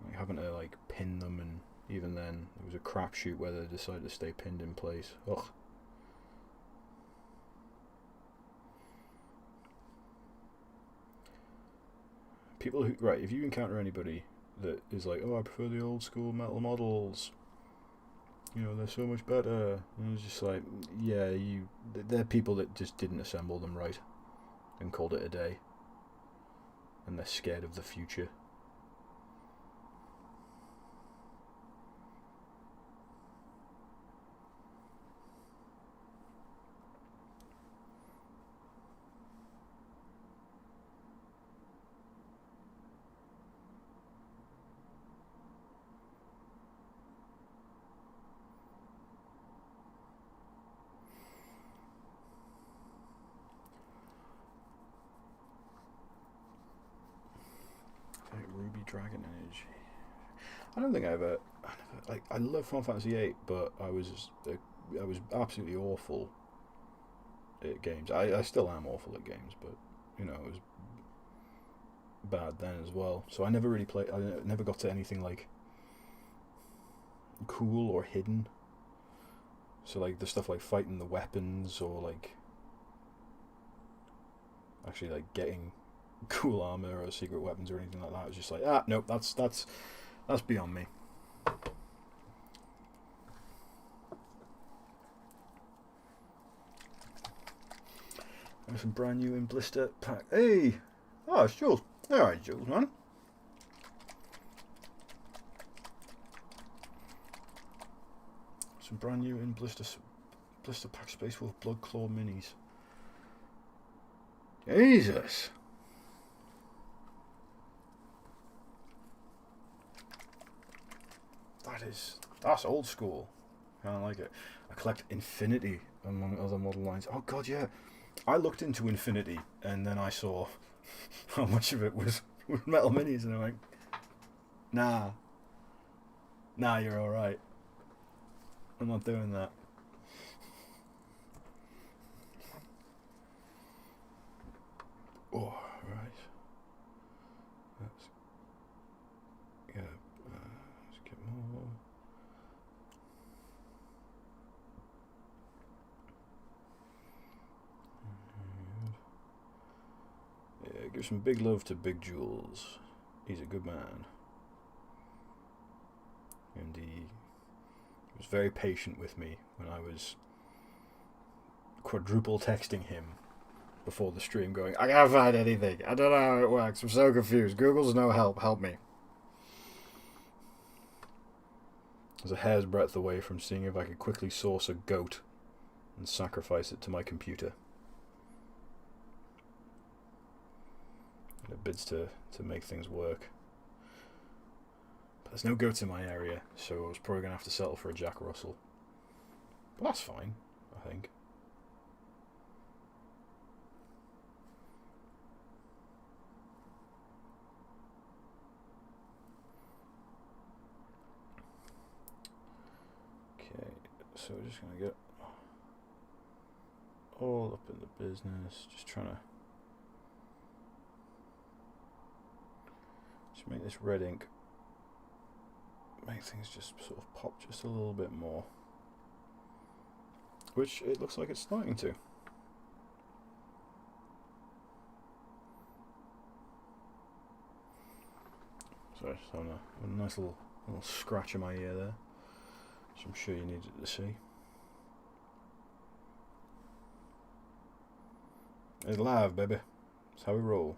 Like having to like pin them, and even then it was a crapshoot whether they decided to stay pinned in place. Ugh. People who, right, if you encounter anybody that is like, oh, I prefer the old school metal models, you know, they're so much better, and it's just like, yeah, they're people that just didn't assemble them right and called it a day, and they're scared of the future. Ruby Dragon Energy. I don't think I ever like. I love Final Fantasy VIII, but I was absolutely awful at games. I still am awful at games, but you know, it was bad then as well. So I never really played. I never got to anything like cool or hidden. So like the stuff like fighting the weapons, or like actually like getting cool armor or secret weapons or anything like that. It was just like, nope, that's beyond me. some brand new in blister pack. Hey! Oh, it's Jules. Alright, Jules, man. Some brand new in blister pack Space Wolf Blood Claw minis. Jesus! That's old school. I don't like it. I collect Infinity among other model lines. Oh god, yeah. I looked into Infinity and then I saw how much of it was metal minis and I'm like, nah, you're alright. I'm not doing that. Oh, right. Let's get more. Yeah, give some big love to Big Jules. He's a good man. And he was very patient with me when I was quadruple texting him before the stream going, I can't find anything. I don't know how it works. I'm so confused. Google's no help. Help me. I was a hair's breadth away from seeing if I could quickly source a goat and sacrifice it to my computer. And it bids to make things work. But there's no goats in my area, so I was probably going to have to settle for a Jack Russell. But that's fine, I think. Okay, so we're just going to get all up in the business, just trying to make this red ink make things just sort of pop just a little bit more, which it looks like it's starting to. So just having a nice little scratch in my ear there, which I'm sure you needed to see. It's live, baby. That's how we roll.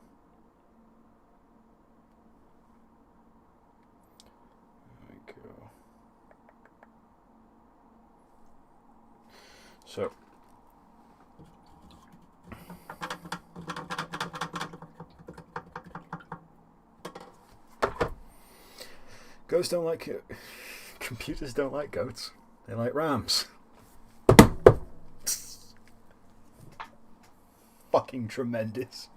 So, goats don't like it. Computers don't like goats. They like rams. Fucking tremendous.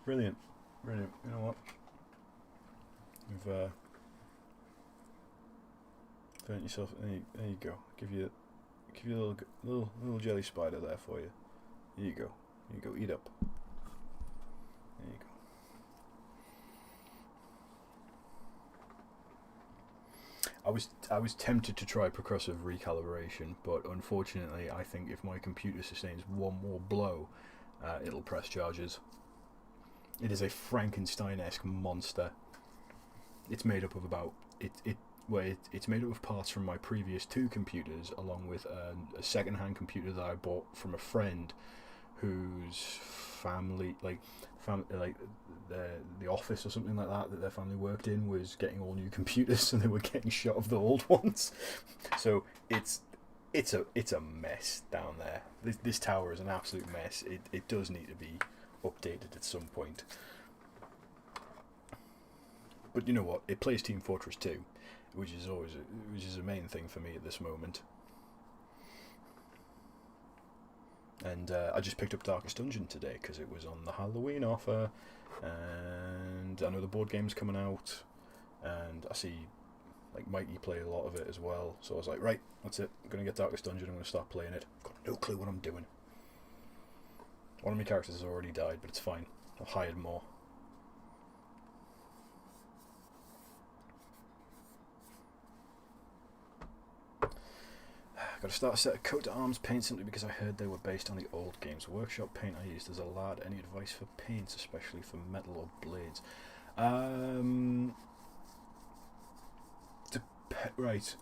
Brilliant. You know what? You've found yourself. There you go. Give you a little jelly spider there for you. Here you go. Eat up. There you go. I was tempted to try percussive recalibration, but unfortunately, I think if my computer sustains one more blow, it'll press charges. It is a Frankenstein-esque monster. It's made up of it's made up of parts from my previous two computers, along with a second-hand computer that I bought from a friend, whose family, the office or something like that their family worked in, was getting all new computers, and they were getting shot of the old ones. So it's a mess down there. This tower is an absolute mess. It does need to be updated at some point. But you know what? It plays Team Fortress 2, which is a main thing for me at this moment. And I just picked up Darkest Dungeon today because it was on the Halloween offer, and I know the board game's coming out, and I see like Mikey play a lot of it as well. So I was like, right, that's it. I'm gonna get Darkest Dungeon. I'm gonna start playing it. I've got no clue what I'm doing. One of my characters has already died, but it's fine. I've hired more. got to start a set of coat to arms paint simply because I heard they were based on the old Games Workshop paint I used as a lad. Any advice for paints, especially for metal or blades? Right,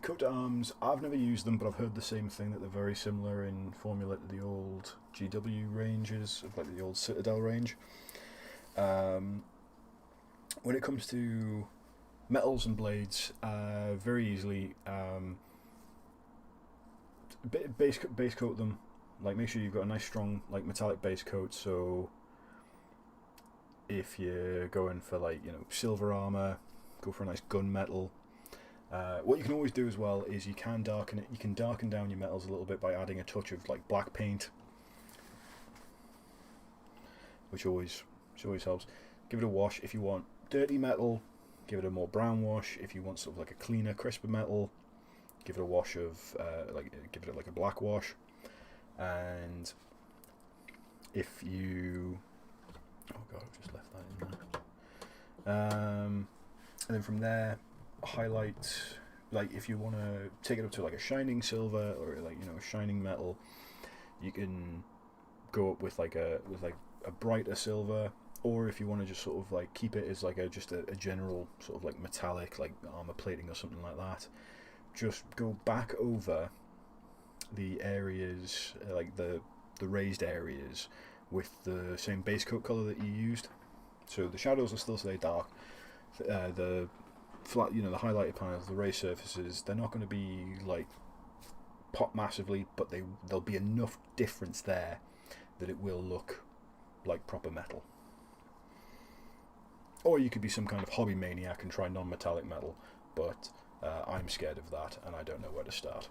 coat to arms, I've never used them, but I've heard the same thing, that they're very similar in formula to the old GW ranges, like the old Citadel range. When it comes to metals and blades, very easily, base coat them. Like, make sure you've got a nice strong, like, metallic base coat. So if you're going for, like, you know, silver armor, go for a nice gunmetal. What you can always do as well is you can darken it. You can darken down your metals a little bit by adding a touch of, like, black paint, which always helps. Give it a wash if you want dirty metal. Give it a more brown wash. If you want sort of like a cleaner, crisper metal, give it a wash of give it like a black wash. And if you, oh god, I've just left that in there. And then from there, highlight. Like, if you want to take it up to like a shining silver or, like, you know, a shining metal, you can go up with like a brighter silver. Or if you want to just sort of like keep it as like a general sort of like metallic, like armor plating or something like that, just go back over the areas, like the raised areas, with the same base coat color that you used. So the shadows will still stay dark. The flat, you know, the highlighted panels, the raised surfaces, they're not going to be like pop massively, but there'll be enough difference there that it will look like proper metal. Or you could be some kind of hobby maniac and try non-metallic metal, but I'm scared of that, and I don't know where to start.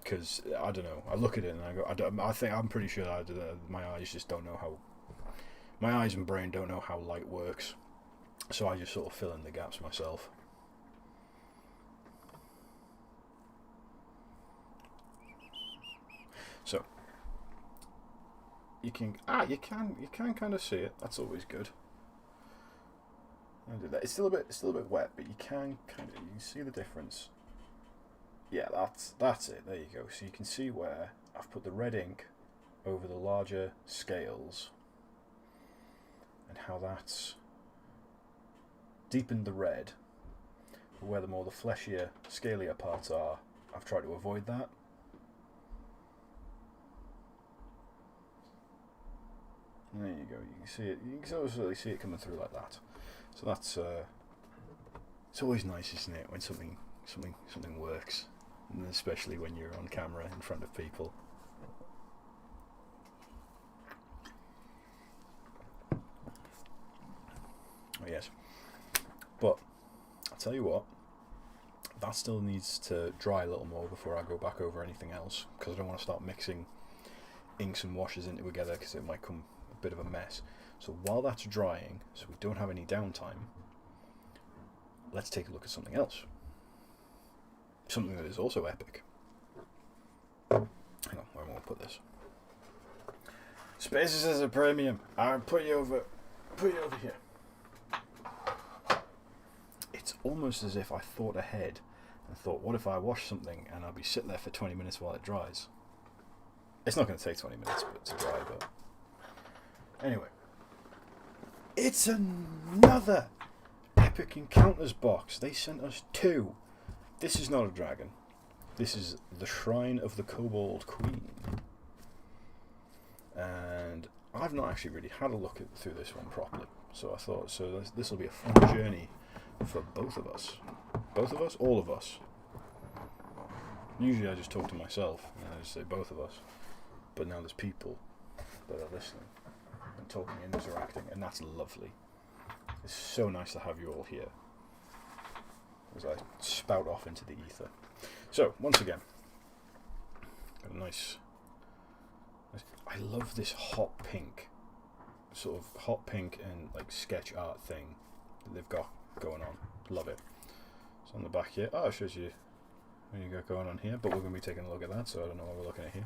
Because, I don't know, I look at it and I go, I'm pretty sure my eyes just don't know how, my eyes and brain don't know how light works, so I just sort of fill in the gaps myself. So, you can kind of see it. That's always good. I'll do that. It's still a bit wet, but you can see the difference. Yeah, that's it. There you go. So you can see where I've put the red ink over the larger scales, and how that's deepened the red. But where the more the fleshier, scalier parts are, I've tried to avoid that. There you go. You can see it. You can also see it coming through like that. So that's it's always nice, isn't it, when something works, and especially when you're on camera in front of people. Oh yes, but I'll tell you what. That still needs to dry a little more before I go back over anything else, because I don't want to start mixing inks and washes into together, because it might come a bit of a mess. So while that's drying, so we don't have any downtime, let's take a look at something else. Something that is also epic. Hang on, where am I going to put this? Spaces is a premium. I'll put you over here. It's almost as if I thought ahead and thought, what if I wash something and I'll be sitting there for 20 minutes while it dries? It's not going to take 20 minutes to dry, but anyway. It's another Epic Encounters box. They sent us 2. This is not a dragon. This is the Shrine of the Kobold Queen. And I've not actually really had a look through this one properly. So I thought, this will be a fun journey for both of us. Both of us? All of us. Usually I just talk to myself and I just say both of us. But now there's people that are listening and talking and interacting, and that's lovely. It's so nice to have you all here as I spout off into the ether. So, once again, got a nice I love this hot pink, sort of hot pink and like sketch art thing that they've got going on. Love it. So on the back here, it shows you what you got going on here, but we're going to be taking a look at that, so I don't know what we're looking at here.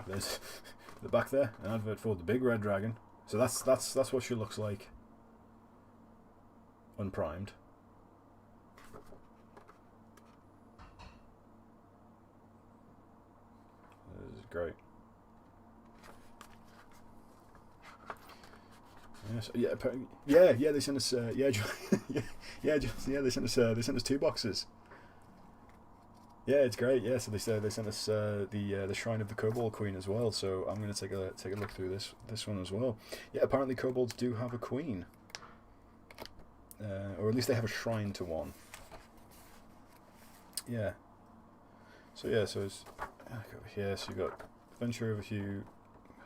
There's the back there, an advert for the big red dragon. So that's what she looks like unprimed. great. Yes, yeah. They sent us, they sent us 2 boxes. Yeah, it's great. Yeah, so they sent us the Shrine of the Kobold Queen as well. So I'm gonna take a look through this one as well. Yeah, apparently kobolds do have a queen, or at least they have a shrine to one. Yeah. So it's here. So you got Adventure Overview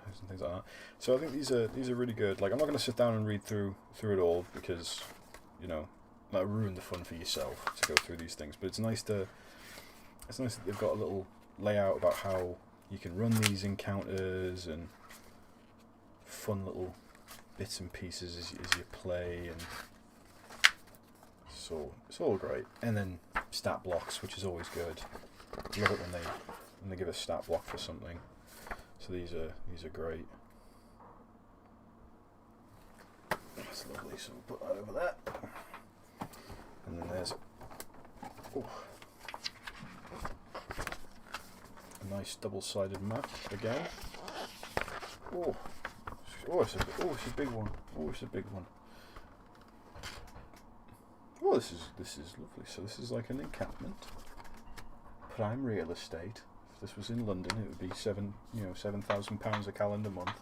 and things like that. So I think these are really good. Like, I'm not going to sit down and read through it all because, you know, that would ruin the fun for yourself to go through these things. But it's nice that they've got a little layout about how you can run these encounters and fun little bits and pieces as you play, and so it's all great. And then stat blocks, which is always good. Love it when they give a stat block for something. So these are great. That's lovely. So we'll put that over there. And then there's a nice double-sided map again. It's a big one. It's a big one. Oh, this is lovely. So this is like an encampment. Prime real estate. If this was in London, it would be £7,000 a calendar month.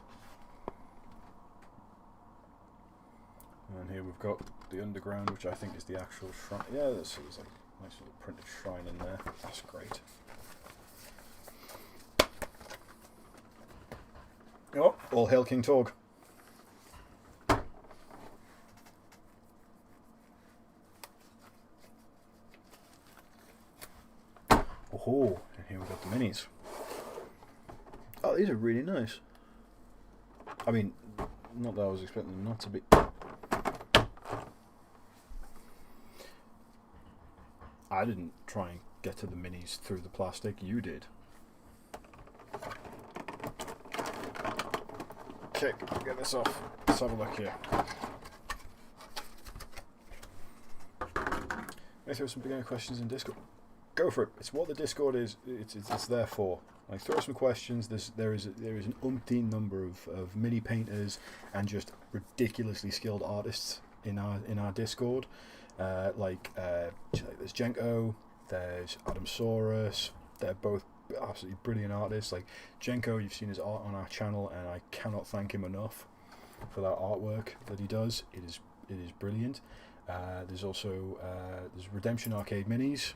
And here we've got the underground, which I think is the actual shrine. Yeah, there's like a nice little printed shrine in there. That's great. Oh, all hail King Torg. Oh, and here we've got the minis. Oh, these are really nice. I mean, not that I was expecting them not to be. I didn't try and get to the minis through the plastic. You did. Okay, get this off. Let's have a look here. Maybe throw some beginner questions in Discord. Go for it. It's what the Discord is. It's there for. Like, throw some questions. There is an umpteen number of mini painters and just ridiculously skilled artists in our Discord. There's Jenko, there's Adamsaurus. They're both absolutely brilliant artists. Like Jenko, you've seen his art on our channel, and I cannot thank him enough for that artwork that he does. It is brilliant. There's also there's Redemption Arcade Minis.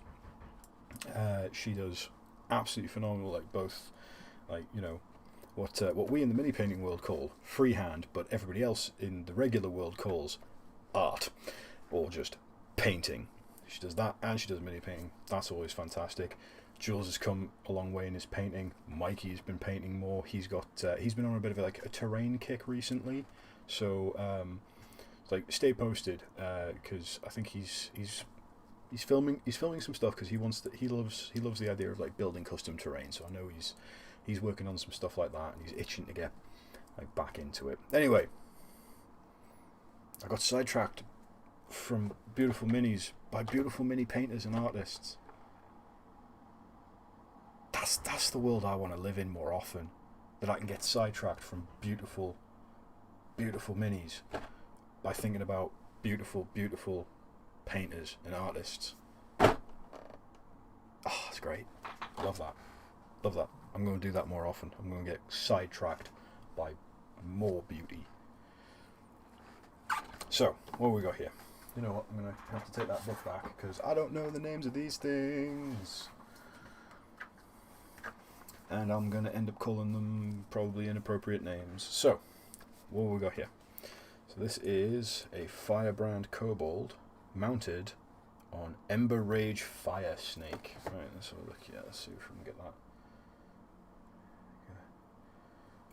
She does absolutely phenomenal, like both, like, you know, what we in the mini painting world call freehand, but everybody else in the regular world calls art, or just painting. She does that, and she does mini painting. That's always fantastic. Jules has come a long way in his painting. Mikey's been painting more. He's been on a bit of a terrain kick recently, so stay posted, because I think he's filming some stuff, because he loves the idea of like building custom terrain. So I know he's working on some stuff like that, and he's itching to get like back into it. Anyway, I got sidetracked from beautiful minis by beautiful mini painters and artists. That's the world I want to live in more often. That I can get sidetracked from beautiful minis by thinking about beautiful painters and artists. Oh, that's great. Love that. I'm going to do that more often. I'm going to get sidetracked by more beauty. So, what have we got here? You know what? I'm going to have to take that book back, because I don't know the names of these things. And I'm going to end up calling them probably inappropriate names. So, what have we got here? So this is a Firebrand Kobold mounted on Ember Rage Fire Snake. Right, let's have a look here. Let's see if we can get that.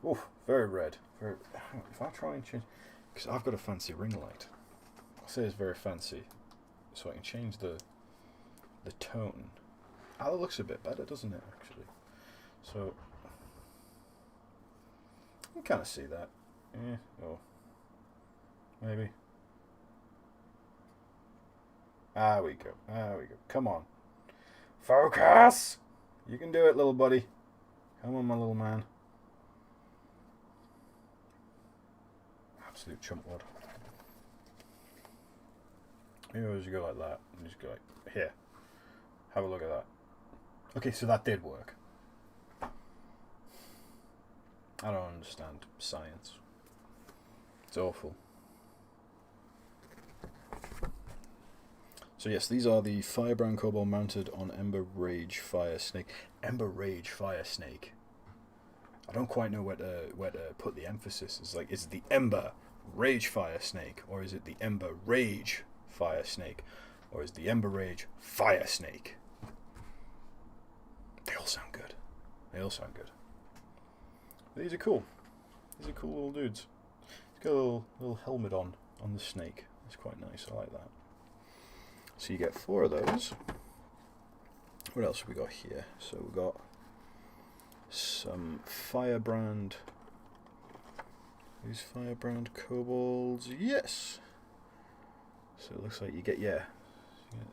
Oh, very red. If I try and change, because I've got a fancy ring light. I'll say it's very fancy, so I can change the tone. Oh, that looks a bit better, doesn't it? Actually, so you can kind of see that. Yeah. Oh, maybe. There we go. Come on. Focus! You can do it, little buddy. Come on, my little man. Absolute chumpwad. Maybe I just go like that and just go like, here, have a look at that. Okay, so that did work. I don't understand science. It's awful. So yes, these are the Firebrand Kobold mounted on Ember Rage Fire Snake. Ember Rage Fire Snake. I don't quite know where to put the emphasis. It's like, is it the Ember Rage Fire Snake, or is it the Ember Rage Fire Snake, or is the Ember Rage Fire Snake? They all sound good. They all sound good. These are cool. These are cool little dudes. It's got a little helmet on the snake. It's quite nice. I like that. So you get 4 of those. What else have we got here? So we've got some Firebrand. These Firebrand kobolds. Yes! So it looks like you get,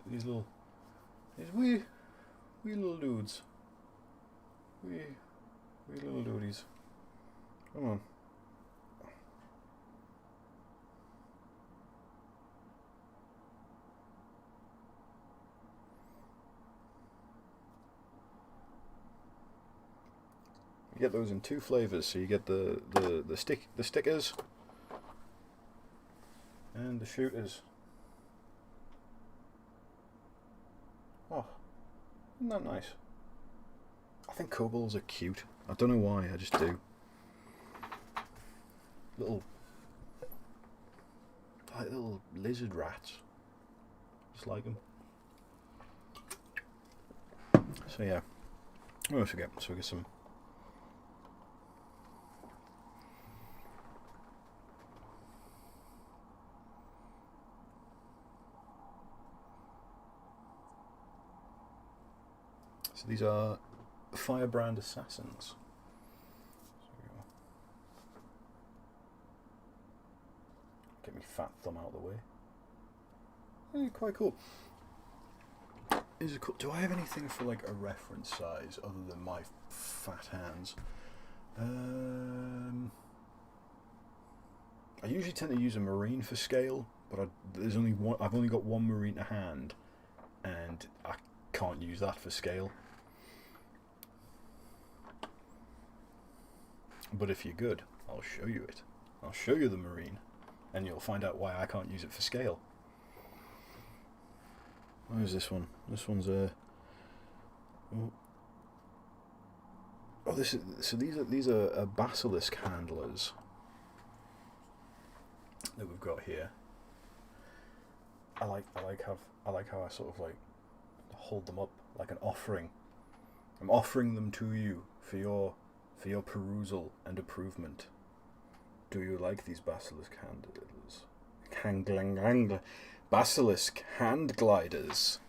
these wee little dudes. Wee little duties. Come on. You get those in 2 flavors, so you get the stickers and the shooters. Oh, isn't that nice? I think kobolds are cute. I don't know why, I just do. Little lizard rats. Just like them. So yeah. What else we get? So we get some. So these are Firebrand Assassins. Get me fat thumb out of the way. Quite cool. Is it cool? Do I have anything for like a reference size other than my fat hands? I usually tend to use a marine for scale, but there's only one. I've only got one marine to hand, and I can't use that for scale. But if you're good, I'll show you it. I'll show you the marine, and you'll find out why I can't use it for scale. Where's this one? This one's oh, this is so. These are basilisk handlers that we've got here. I like how I sort of like hold them up like an offering. I'm offering them to you for your perusal and improvement. Do you like these basilisk handlers? Basilisk hand gliders.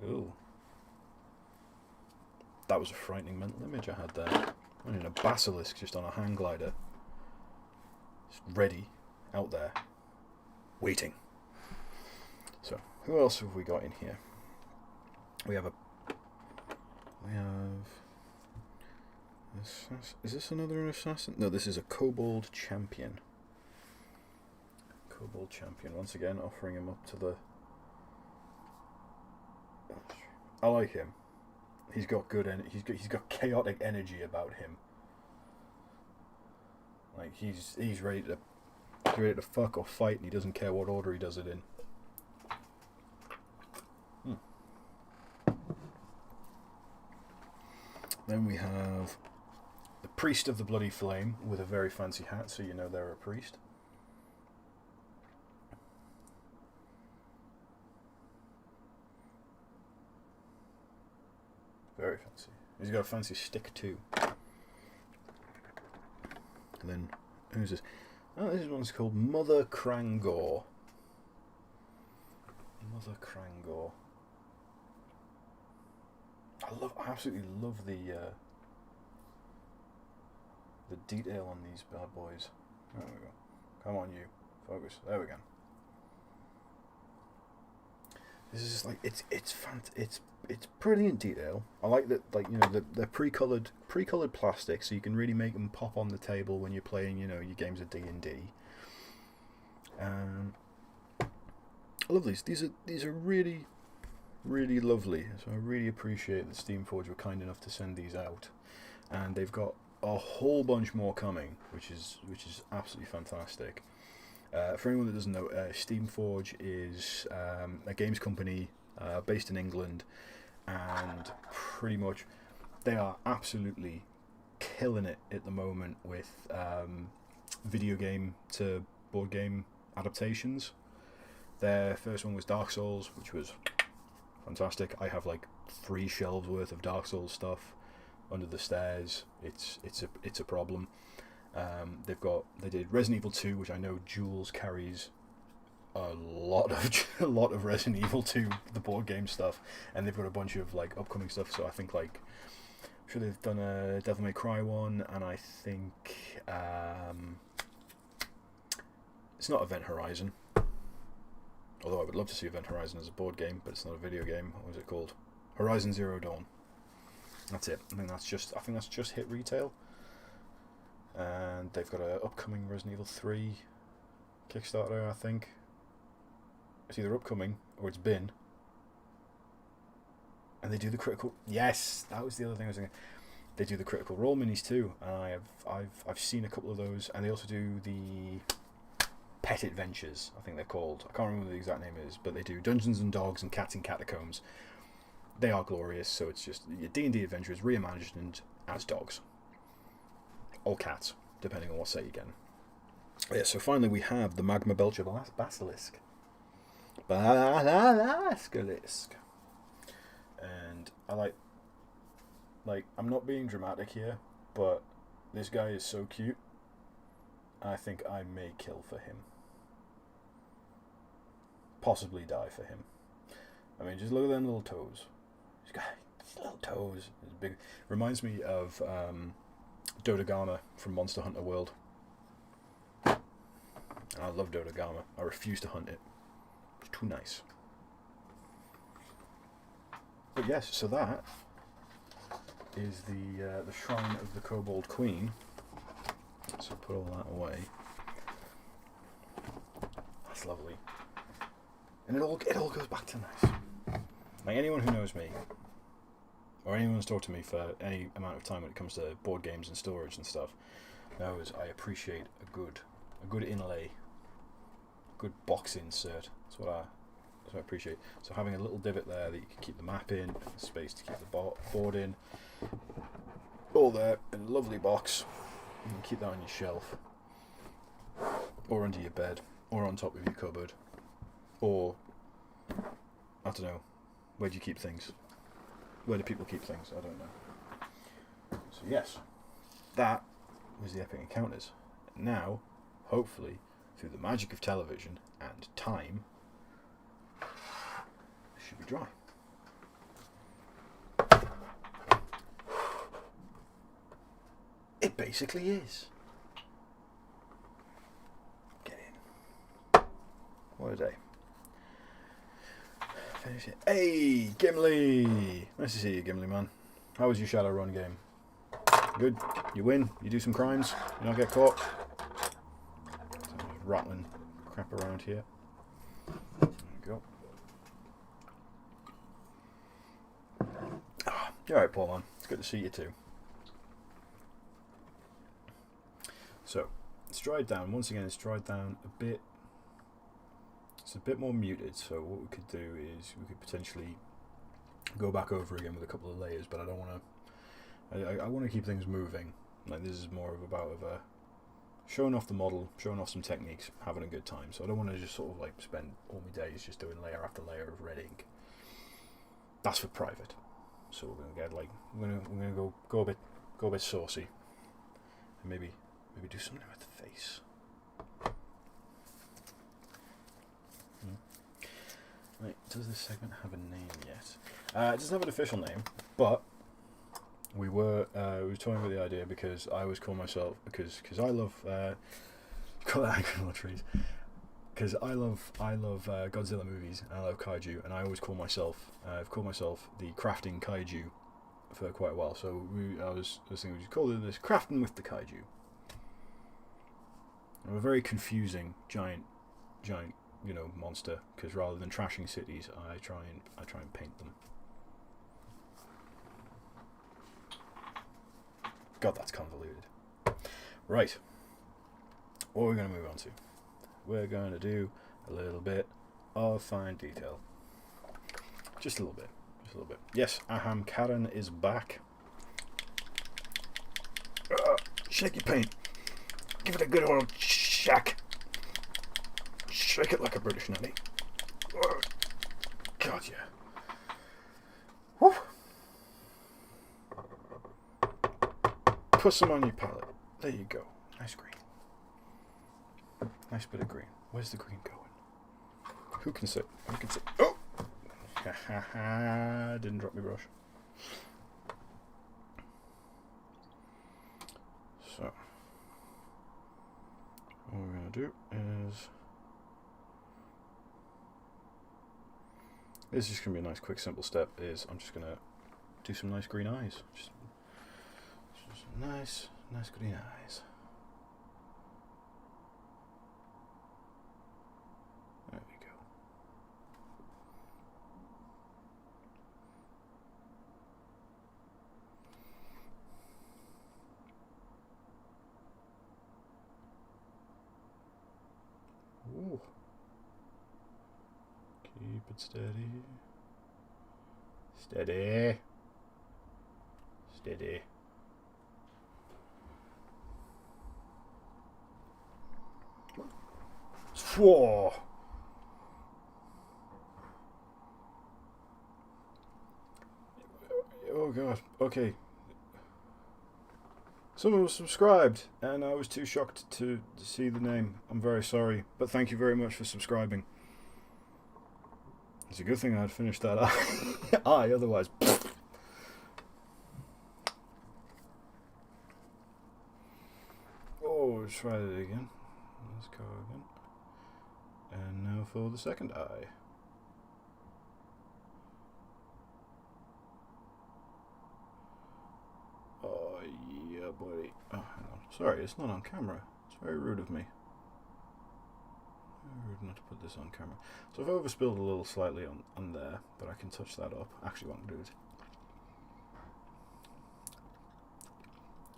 Ooh. That was a frightening mental image I had there. I mean, a basilisk just on a hand glider. Just ready, out there, waiting. So, who else have we got in here? We have is this another assassin? No, this is a kobold champion. Kobold champion. Once again, offering him up to the. I like him. He's got good he's got chaotic energy about him. Like he's ready to fuck or fight, and he doesn't care what order he does it in. Then we have the Priest of the Bloody Flame with a very fancy hat, so you know they're a priest. Very fancy. He's got a fancy stick too. And then, who's this? Oh, this one's called Mother Krangor. Mother Krangor. I absolutely love the detail on these bad boys. There we go. Come on, you. Focus. There we go. This is just like it's it's brilliant detail. I like that, like, you know, they're pre-colored plastic, so you can really make them pop on the table when you're playing, you know, your games of D&D. I love these. These are really, really lovely. So I really appreciate that Steamforge were kind enough to send these out, and they've got a whole bunch more coming, which is absolutely fantastic. For anyone that doesn't know, Steamforge is a games company based in England, and pretty much they are absolutely killing it at the moment with video game to board game adaptations. Their first one was Dark Souls, which was fantastic. I have like 3 shelves worth of Dark Souls stuff under the stairs. It's a problem. They did Resident Evil 2, which I know Jules carries a lot of Resident Evil 2, the board game stuff, and they've got a bunch of like upcoming stuff. So I think like, I'm sure they've done a Devil May Cry one, and I think it's not Event Horizon. Although I would love to see Event Horizon as a board game, but it's not a video game. What was it called? Horizon Zero Dawn. That's it. I think that's just hit retail. And they've got an upcoming Resident Evil 3 Kickstarter, I think. It's either upcoming or it's been. And they do the critical. Yes, that was the other thing I was thinking. They do the Critical Role minis too, and I've seen a couple of those, and they also do the Pet Adventures, I think they're called. I can't remember what the exact name is, but they do Dungeons and Dogs and Cats in Catacombs. They are glorious. So it's just your D&D adventures reimagined as dogs or cats, depending on what set you're getting. Yeah, so finally we have the Magma Belcher Basilisk. Basilisk. And I like, I'm not being dramatic here, but this guy is so cute. I think I may kill for him. Possibly die for him. I mean, just look at them little toes. He's got these little toes. It's big. Reminds me of Dodogama from Monster Hunter World. And I love Dodogama. I refuse to hunt it. It's too nice. But yes, so that is the Shrine of the Kobold Queen. So put all that away. That's lovely. And it all goes back to nice. Like, anyone who knows me, or anyone who's talked to me for any amount of time when it comes to board games and storage and stuff, knows I appreciate a good inlay, good box insert. That's what I appreciate. So having a little divot there that you can keep the map in, and space to keep the board in, all there in a lovely box. You can keep that on your shelf, or under your bed, or on top of your cupboard, or I don't know. Where do you keep things? Where do people keep things? I don't know. So yes, that was the Epic Encounters. Now, hopefully, through the magic of television and time, it should be dry. It basically is. Get in. What a day. Finish it. Hey, Gimli! Nice to see you, Gimli, man. How was your Shadowrun game? Good? You win? You do some crimes? You not get caught? So I'm just rattling crap around here. There we go. Oh, you're alright, Paul, man. It's good to see you too. So, it's dried down. Once again, it's dried down a bit. It's a bit more muted, so what we could do is we could potentially go back over again with a couple of layers, but I don't want to. I want to keep things moving. Like, this is more of a showing off the model, showing off some techniques, having a good time. So I don't want to just sort of like spend all my days just doing layer after layer of red ink. That's for private. So we're gonna get like we're gonna go a bit saucy, and maybe do something with the face. Right, does this segment have a name yet? It doesn't have an official name, but we were toying with the idea because I always call myself, because I love call it angry trees. because I love Godzilla movies and I love kaiju, and I always call myself I've called myself the crafting kaiju for quite a while. So I was thinking we should call it this, crafting with the kaiju. I'm a very confusing giant monster, because rather than trashing cities, I try and paint them. God, that's convoluted. Right. What are we going to move on to? We're going to do a little bit of fine detail. Just a little bit. Just a little bit. Yes, Aham Karen is back. Shake your paint. Give it a good old shack. Shake it like a British nanny. God, yeah. Woo. Put some on your palette. There you go. Nice green. Nice bit of green. Where's the green going? Who can say? Who can say? Oh! Ha ha ha! Didn't drop my brush. So, what we're going to do is... This is just going to be a nice, quick, simple step. I'm just going to do some nice green eyes. Just nice green eyes. There we go. Ooh. Keep it steady. Steady. Steady. Whoa. Oh god. Okay. Someone was subscribed and I was too shocked to see the name. I'm very sorry, but thank you very much for subscribing. It's a good thing I had finished that eye, otherwise. Oh, let's try that again. Let's go again. And now for the second eye. Oh, yeah, buddy. Oh, hang on. Sorry, it's not on camera. It's very rude of me. Very rude not to put this on camera. So I've overspilled a little slightly on there, but I can touch that up. Actually, what I'm going to do is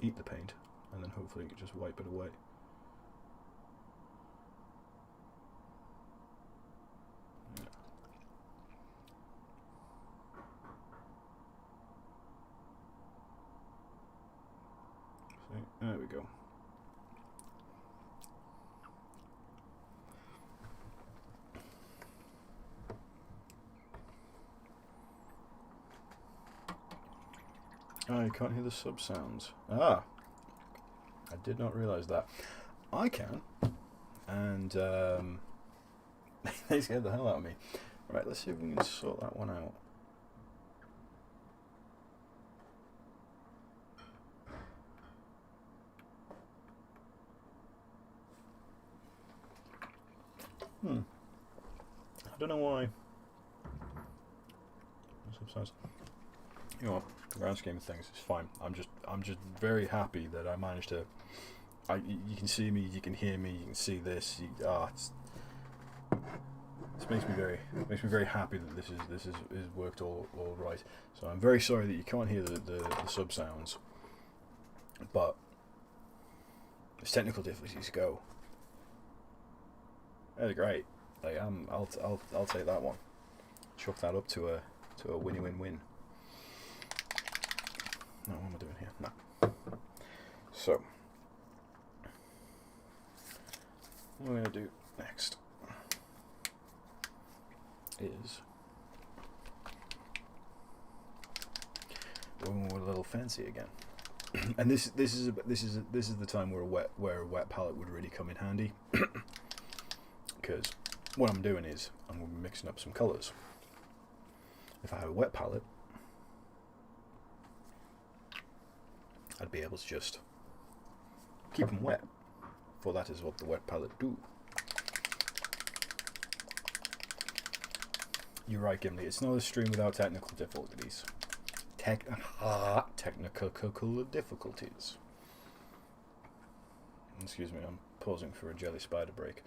eat the paint, and then hopefully just wipe it away. There we go. Oh, you can't hear the sub sounds. Ah, I did not realise that. I can, and they scared the hell out of me. Right, let's see if we can sort that one out. I don't know why. Sometimes, you know what? The grand scheme of things, it's fine. I'm just very happy that I managed to. You can see me, you can hear me, you can see this. This makes me very happy that this is worked all right. So I'm very sorry that you can't hear the sub sounds, but as technical difficulties go, they're great. Like I'll take that one. Chalk that up to a win-win-win. No, what am I doing here? No. So what we're going to do next is we're a little fancy again, and this is the time where a wet palette would really come in handy, because what I'm doing is I'm going to be mixing up some colours. If I had a wet palette, I'd be able to just keep them wet, for that is what the wet palette do. You're right, Gimli. It's not a stream without technical difficulties. Technical difficulties. Excuse me, I'm pausing for a jelly spider break.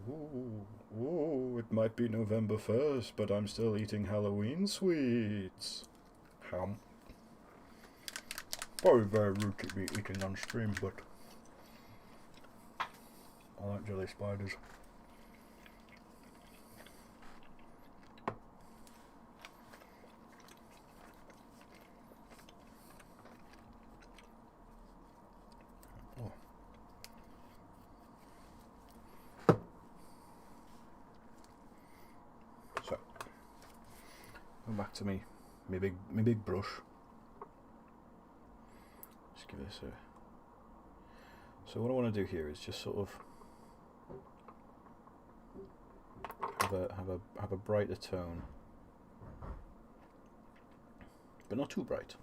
Ooh, it might be November 1st, but I'm still eating Halloween sweets. Ham. Probably very rude to be eating on stream, but I like jelly spiders. So, go back to me big brush. Just give this a. So what I want to do here is just sort of have a brighter tone, but not too bright.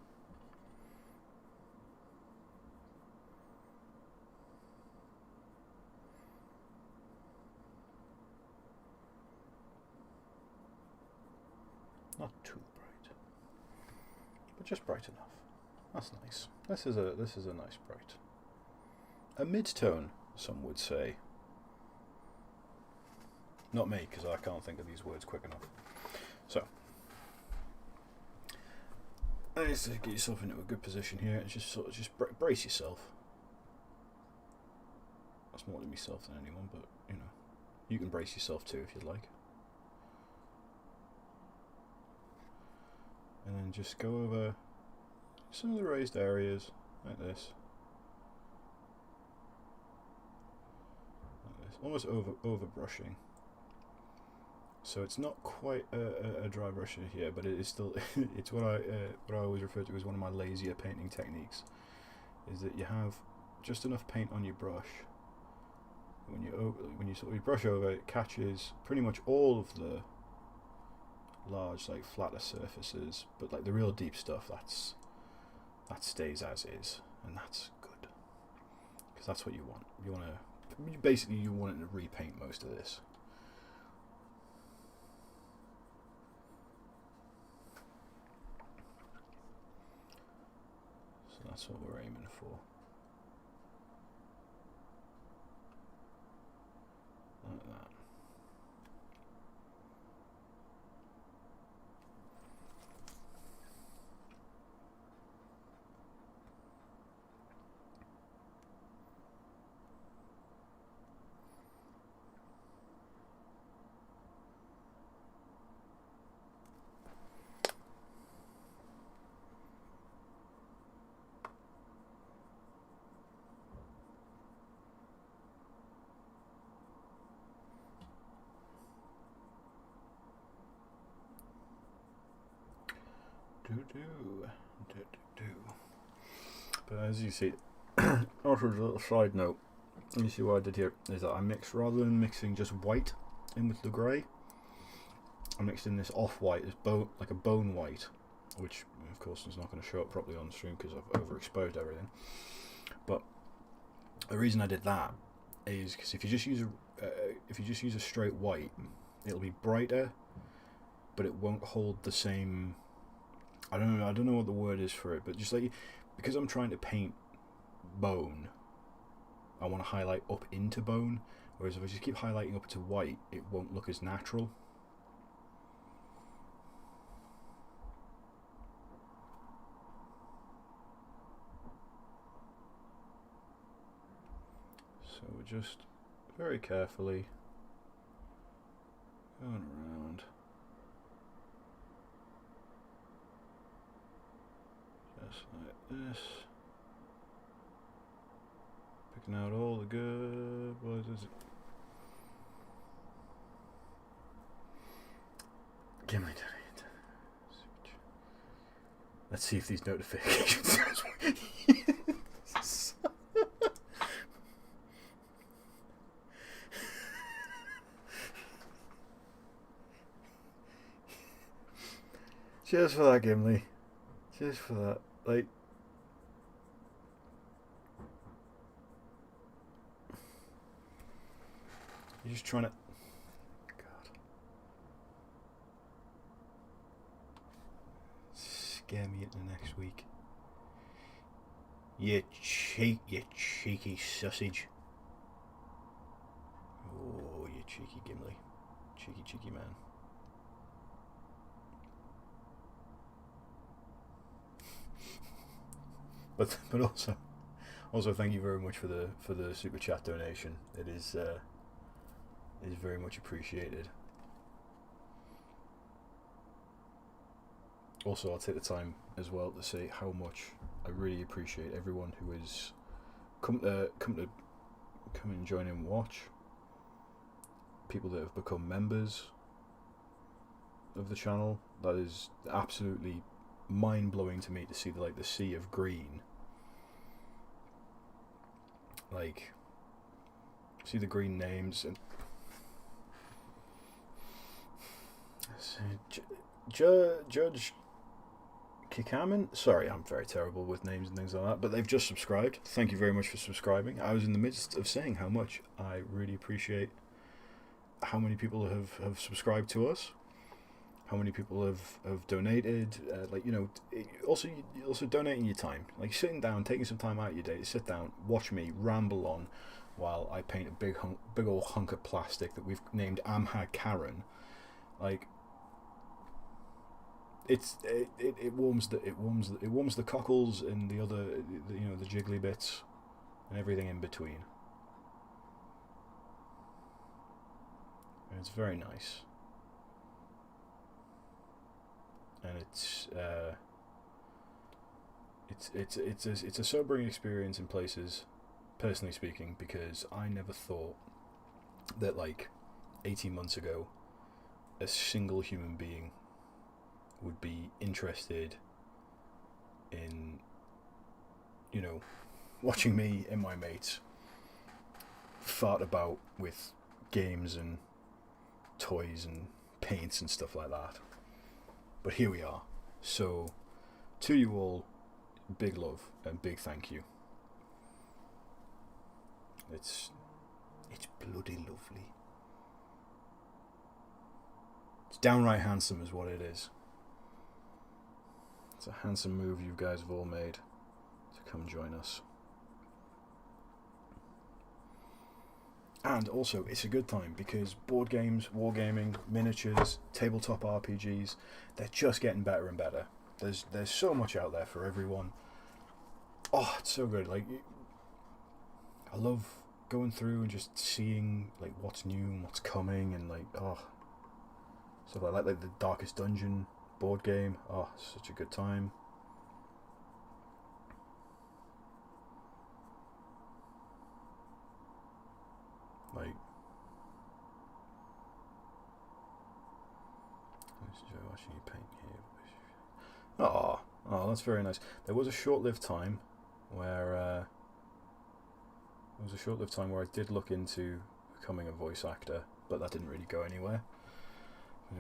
Not too bright, but just bright enough. That's nice. This is a nice bright. A mid-tone, some would say. Not me, because I can't think of these words quick enough. So, just to get yourself into a good position here, and just sort of brace yourself. That's more than myself than anyone, but you know, you can brace yourself too if you'd like. And then just go over some of the raised areas like this. Almost over brushing. So it's not quite a dry brush here, but it is still it's what I always refer to as one of my lazier painting techniques. Is that you have just enough paint on your brush. When you sort of brush over, it catches pretty much all of the large, like flatter surfaces, but like the real deep stuff, that stays as is, and that's good, because that's what you want. You want it to repaint most of this. So that's what we're aiming for. Like that. But as you see, also as a little side note, you see what I did here is that I mixed, rather than mixing just white in with the grey, I mixed in this off-white, like a bone white, which of course is not going to show up properly on the stream because I've overexposed everything. But the reason I did that is because if you just use a straight white, it'll be brighter, but it won't hold the same. I don't know what the word is for it, but just like, because I'm trying to paint bone, I want to highlight up into bone, whereas if I just keep highlighting up to white, it won't look as natural. So we're just very carefully going around. Just like this. Picking out all the good. What is it? Gimli. Let's see if these notifications. Cheers for that, Gimli. Cheers for that. Like, you're just trying to. God. scare me into next week. You cheeky sausage. Oh, you cheeky Gimli. Cheeky man. But also thank you very much for the super chat donation. It is very much appreciated. Also, I'll take the time as well to say how much I really appreciate everyone who has come and join in and watch. People that have become members of the channel. That is absolutely mind blowing to me to see the sea of green. Like, see the green names and Judge Kikaman. Sorry, I'm very terrible with names and things like that. But they've just subscribed. Thank you very much for subscribing. I was in the midst of saying how much I really appreciate how many people have subscribed to us. How many people have donated? Also donating your time, like sitting down, taking some time out of your day to sit down, watch me ramble on, while I paint a big old hunk of plastic that we've named Amha Karen. Like, it warms the cockles and the other the jiggly bits and everything in between. And it's very nice. And it's a sobering experience in places, personally speaking, because I never thought that 18 months ago a single human being would be interested in watching me and my mates fart about with games and toys and paints and stuff like that. But here we are. So, to you all, big love and big thank you. It's bloody lovely. It's downright handsome is what it is. It's a handsome move you guys have all made to come join us. And also, it's a good time because board games, wargaming, miniatures, tabletop RPGs, they're just getting better and better. There's so much out there for everyone. Oh, it's so good. Like, I love going through and just seeing what's new and what's coming, and stuff like the Darkest Dungeon board game. Oh, such a good time. Watching you paint here. Oh, that's very nice. There was a short-lived time where I did look into becoming a voice actor, but that didn't really go anywhere.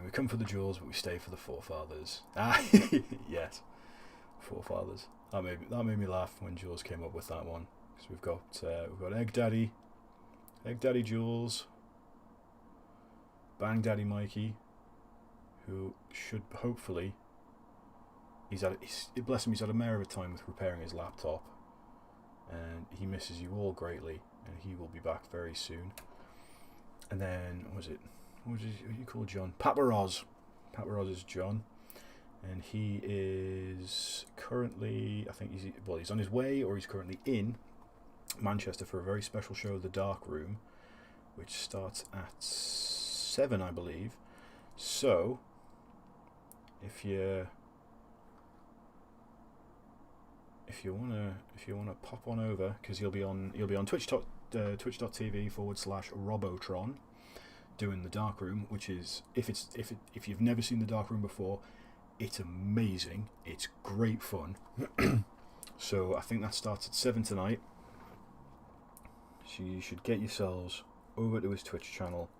We come for the jewels, but we stay for the forefathers. Yes, forefathers. That made me laugh when Jules came up with that one, because we've got Egg Daddy Jules, Bang Daddy Mikey, who should hopefully bless him, he's had a mare of a time with repairing his laptop, and he misses you all greatly, and he will be back very soon. And then what do you call John? Papa Roz is John, and he is currently, I think he's on his way, or he's currently in Manchester for a very special show, The Dark Room, which starts at 7, I believe. So if you wanna pop on over, because he'll be on twitch.tv/Robotron doing The Dark Room, which is, if you've never seen The Dark Room before, it's amazing. It's great fun. So I think that starts at 7 tonight. So you should get yourselves over to his Twitch channel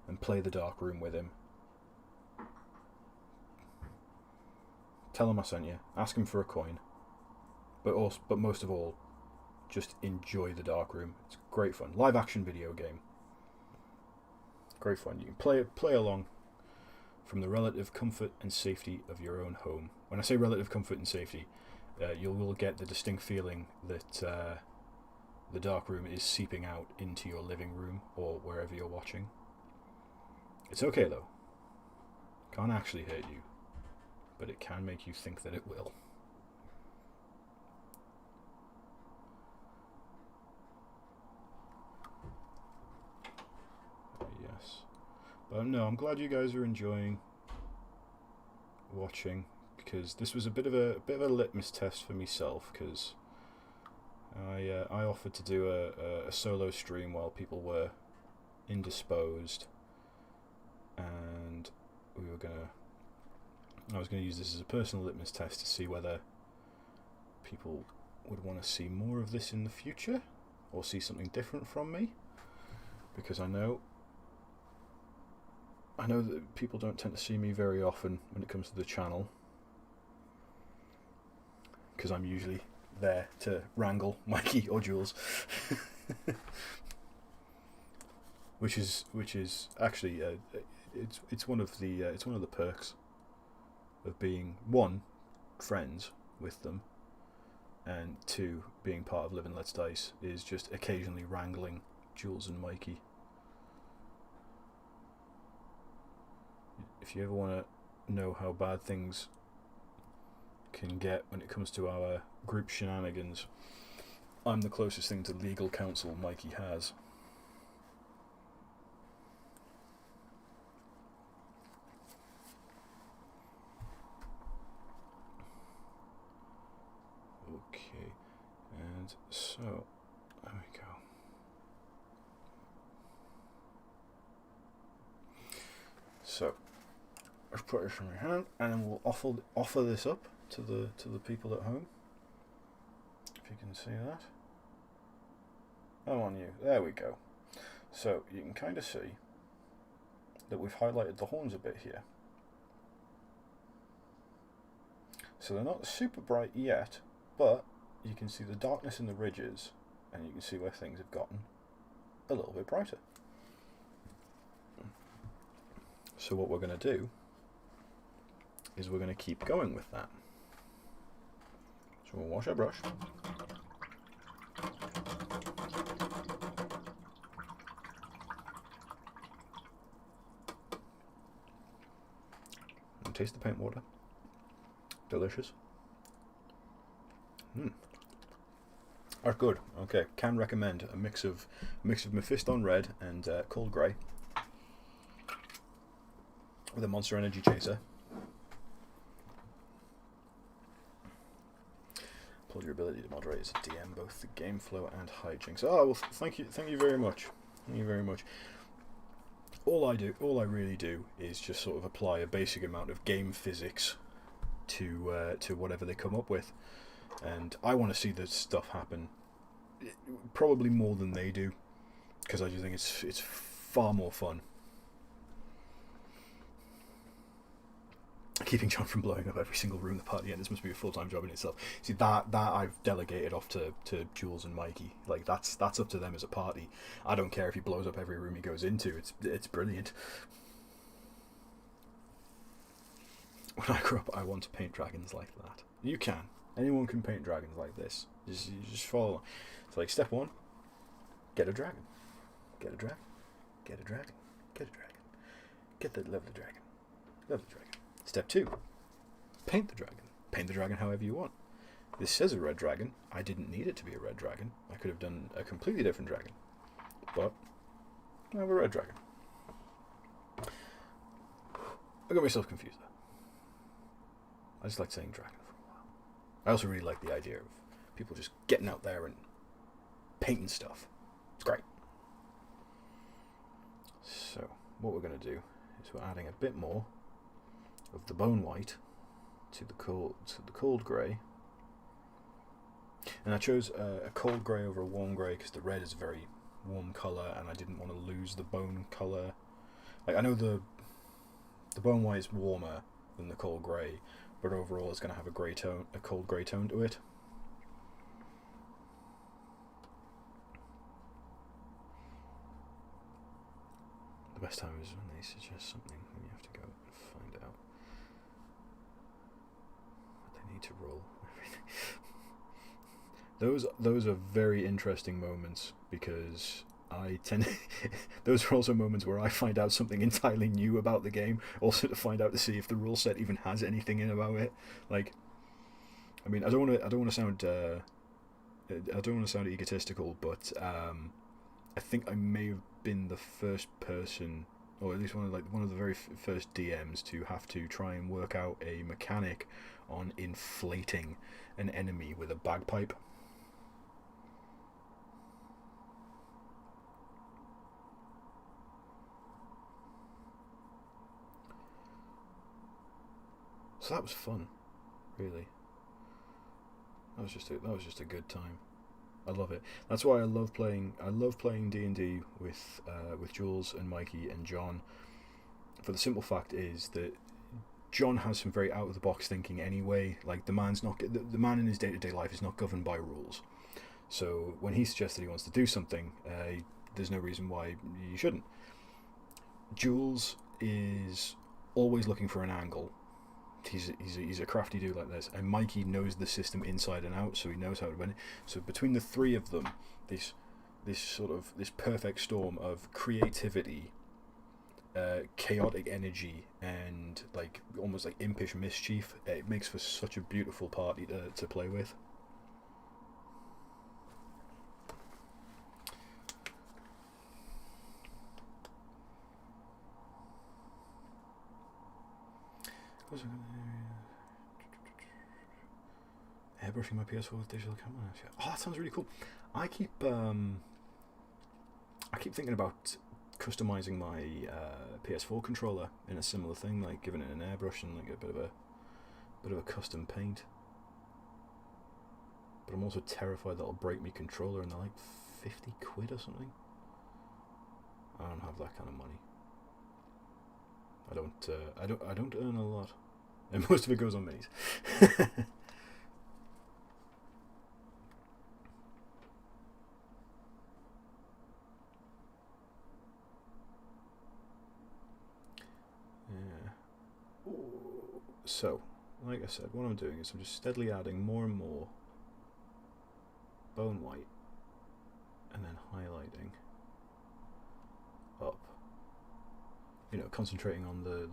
and play The Dark Room with him. Tell him I sent you. Ask him for a coin. But most of all, just enjoy The Dark Room. It's great fun. Live action video game. Great fun. You can play along from the relative comfort and safety of your own home. When I say relative comfort and safety, you will get the distinct feeling that the dark room is seeping out into your living room or wherever you're watching. It's okay though. Can't actually hurt you, but it can make you think that it will. Yes. But no, I'm glad you guys are enjoying watching, because this was a bit of a litmus test for myself, because I offered to do a solo stream while people were indisposed, and I was gonna use this as a personal litmus test to see whether people would want to see more of this in the future or see something different from me, because I know that people don't tend to see me very often when it comes to the channel, because I'm usually there to wrangle Mikey or Jules. which is actually it's one of the perks of being, one, friends with them, and two, being part of Live and Let's Dice, is just occasionally wrangling Jules and Mikey. If you ever want to know how bad things can get when it comes to our group shenanigans, I'm the closest thing to legal counsel Mikey has. Okay, and so there we go. So let's put this in my hand, and then we'll offer this up to the people at home. If you can see that. Oh, on you. There we go. So you can kind of see that we've highlighted the horns a bit here. So they're not super bright yet, but you can see the darkness in the ridges, and you can see where things have gotten a little bit brighter. So what we're going to do is we're going to keep going with that. So we'll wash our brush. And taste the paint water. Delicious. That's good. Okay, can recommend a mix of Mephiston Red and Cold Grey with a Monster Energy Chaser. Pull your ability to moderate as a DM both the game flow and hijinks. Oh well, thank you very much. Thank you very much. All I really do is just sort of apply a basic amount of game physics to whatever they come up with, and I want to see this stuff happen probably more than they do, because I just think it's far more fun. Keeping John from blowing up every single room the party, and this must be a full-time job in itself. See, that I've delegated off to Jules and Mikey. Like that's up to them as a party. I don't care if he blows up every room he goes into. It's brilliant. When I grow up, I want to paint dragons like that. You can. Anyone can paint dragons like this. You just follow. It's like step one: get a dragon. Get a dragon. Get a dragon. Get a dragon. Get the lovely dragon. Lovely dragon. Step 2, paint the dragon. Paint the dragon however you want. This says a red dragon. I didn't need it to be a red dragon. I could have done a completely different dragon. But I have a red dragon. I got myself confused there. I just like saying dragon for a while. I also really like the idea of people just getting out there and painting stuff. It's great. So what we're going to do is we're adding a bit more of the bone white to the cold grey, and I chose a cold grey over a warm grey because the red is a very warm colour, and I didn't want to lose the bone colour. Like I know the bone white is warmer than the cold grey, but overall it's going to have a cold grey tone to it. The best time is when they suggest something and you have to go and find out what they need to roll. Those are very interesting moments, because I tend those are also moments where I find out something entirely new about the game, also to find out to see if the rule set even has anything in about it. Like, I mean, I don't want to sound egotistical, but I think I may have been the first person, or at least one of the very first DMs to have to try and work out a mechanic on inflating an enemy with a bagpipe. So that was fun, really. That was just a good time. I love it. That's why I love playing D&D with Jules and Mikey and John. For the simple fact is that John has some very out of the box thinking anyway. Like, the man in his day-to-day life is not governed by rules. So when he suggests that he wants to do something, there's no reason why you shouldn't. Jules is always looking for an angle. He's a crafty dude like this, and Mikey knows the system inside and out, so he knows how to win it. So between the three of them, this perfect storm of creativity, chaotic energy, and like almost like impish mischief, it makes for such a beautiful party to play with. Airbrushing my PS4 with digital camera. Oh, that sounds really cool. I keep thinking about customizing my PS4 controller in a similar thing, like giving it an airbrush and like a bit of a custom paint. But I'm also terrified that I'll break my controller, and they're like 50 quid or something. I don't have that kind of money. I don't earn a lot, and most of it goes on minis. So, like I said, what I'm doing is I'm just steadily adding more and more bone white, and then highlighting up. You know, concentrating on the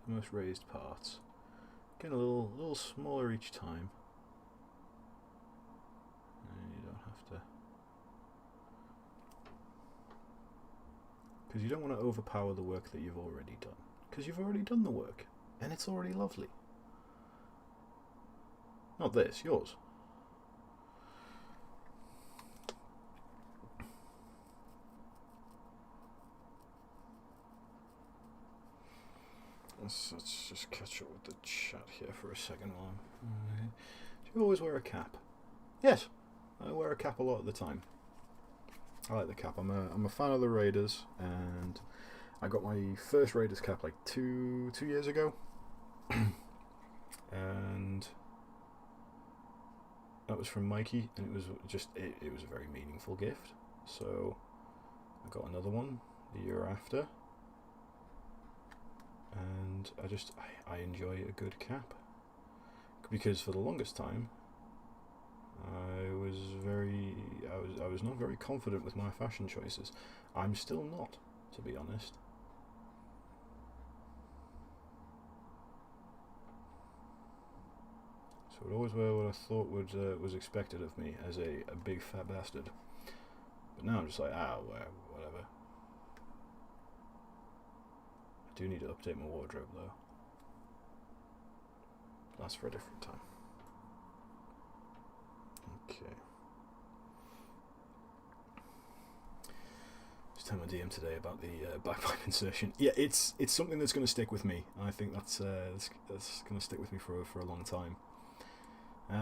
most raised parts. Getting a little smaller each time. And you don't have to, because you don't want to overpower the work that you've already done. Because you've already done the work, and it's already lovely. Not this, yours. Let's just catch up with the chat here for a second while Do you always wear a cap? Yes, I wear a cap a lot of the time. I like the cap. I'm a fan of the Raiders, and I got my first Raiders cap like two years ago, and that was from Mikey, and it was a very meaningful gift. So I got another one the year after. And I enjoy a good cap, because for the longest time I was not very confident with my fashion choices. I'm still not, to be honest. So I'd always wear what I thought was expected of me as a big fat bastard. But now I'm just like, whatever. I do need to update my wardrobe though. That's for a different time. Okay. Just tell my DM today about the backpipe insertion. Yeah, it's something that's going to stick with me. I think that's going to stick with me for a long time.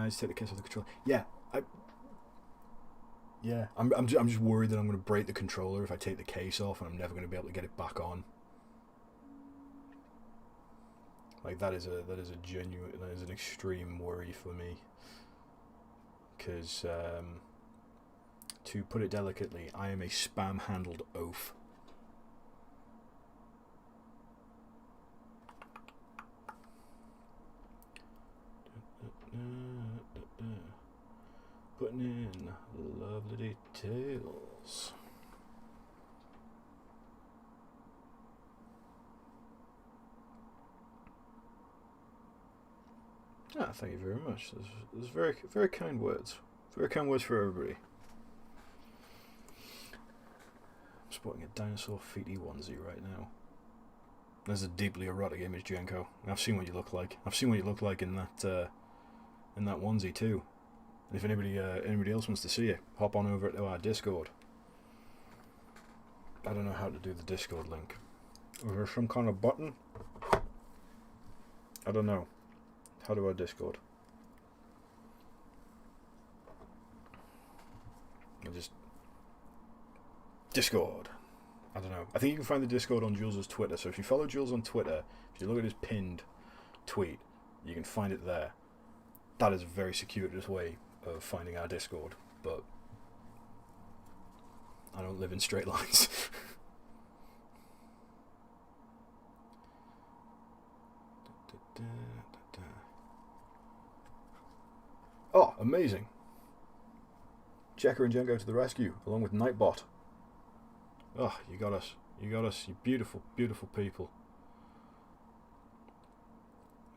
Just take the case off the controller. I'm just worried that I'm going to break the controller if I take the case off, and I'm never going to be able to get it back on. Like, that is an extreme worry for me, because to put it delicately, I am a spam-handled oaf. Details. Ah, thank you very much. There's very, very kind words. Very kind words for everybody. I'm sporting a dinosaur feety onesie right now. There's a deeply erotic image, Jenko. I've seen what you look like. I've seen what you look like in that onesie too. And if anybody else wants to see it, hop on over to our Discord. I don't know how to do the Discord link. Is there some kind of button? I don't know. How do I Discord? I just... Discord. I don't know. I think you can find the Discord on Jules's Twitter. So if you follow Jules on Twitter, if you look at his pinned tweet, you can find it there. That is a very circuitous way of finding our Discord, but I don't live in straight lines. Oh, amazing. Checker and Jen go to the rescue, along with Nightbot. Oh, you got us. You got us, you beautiful, beautiful people.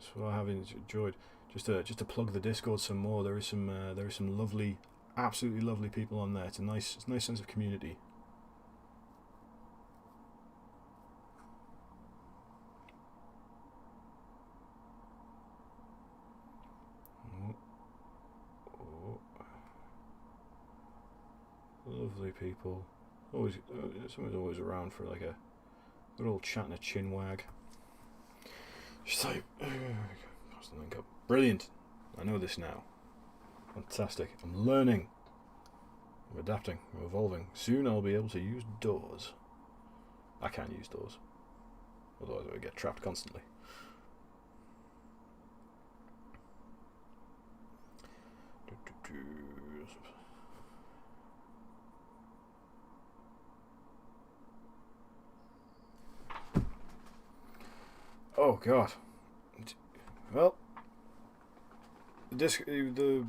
So I have enjoyed. Just to plug the Discord some more, there is some lovely, absolutely lovely people on there. It's a nice sense of community. Lovely people. Always, someone's always around for like a good old chat and a chin wag. Just like, pass the link up. Brilliant. I know this now. Fantastic. I'm learning. I'm adapting. I'm evolving. Soon I'll be able to use doors. I can't use doors. Otherwise I would get trapped constantly. Oh God. Well, the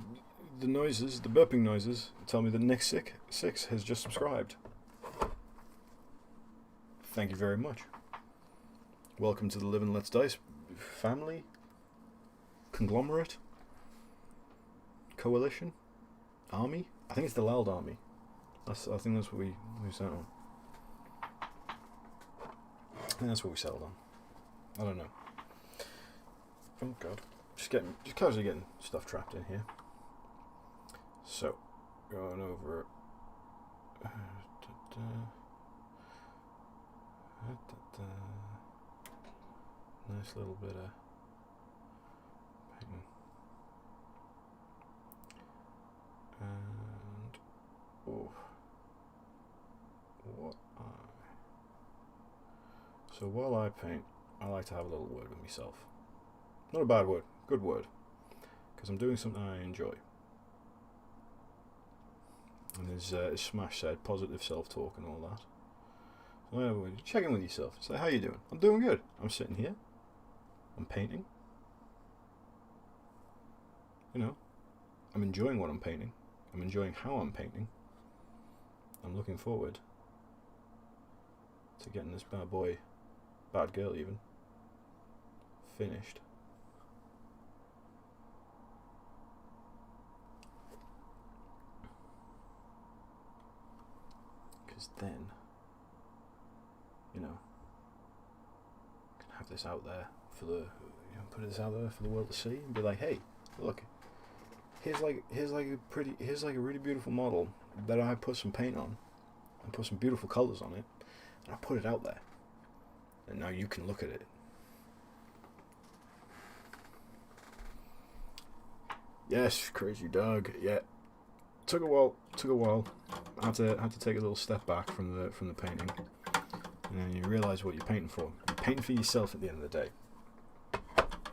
noises, the burping noises, tell me that Nick6 has just subscribed. Thank you very much. Welcome to the Live and Let's Dice family, conglomerate, coalition, army. I think it's the Loud Army. I think that's what we settled on. I think that's what we settled on. I don't know. Oh God. Just casually getting stuff trapped in here. So, going over. Nice little bit of painting. And oh, what so while I paint, I like to have a little word with myself. Not a bad word, good word. Because I'm doing something I enjoy. And as Smash said, positive self-talk and all that. So anyway, check in with yourself. Say, how you doing? I'm doing good. I'm sitting here. I'm painting. You know, I'm enjoying what I'm painting. I'm enjoying how I'm painting. I'm looking forward to getting this bad boy, bad girl even, finished. Because then, you know, I can have this out there for the, put this out there for the world to see and be like, hey, look, here's like a really beautiful model that I put some paint on and put some beautiful colours on it, and I put it out there, and now you can look at it. Yes, crazy dog. Yeah, took a while. I had to take a little step back from the painting, and then you realise what you're painting for. You're painting for yourself at the end of the day.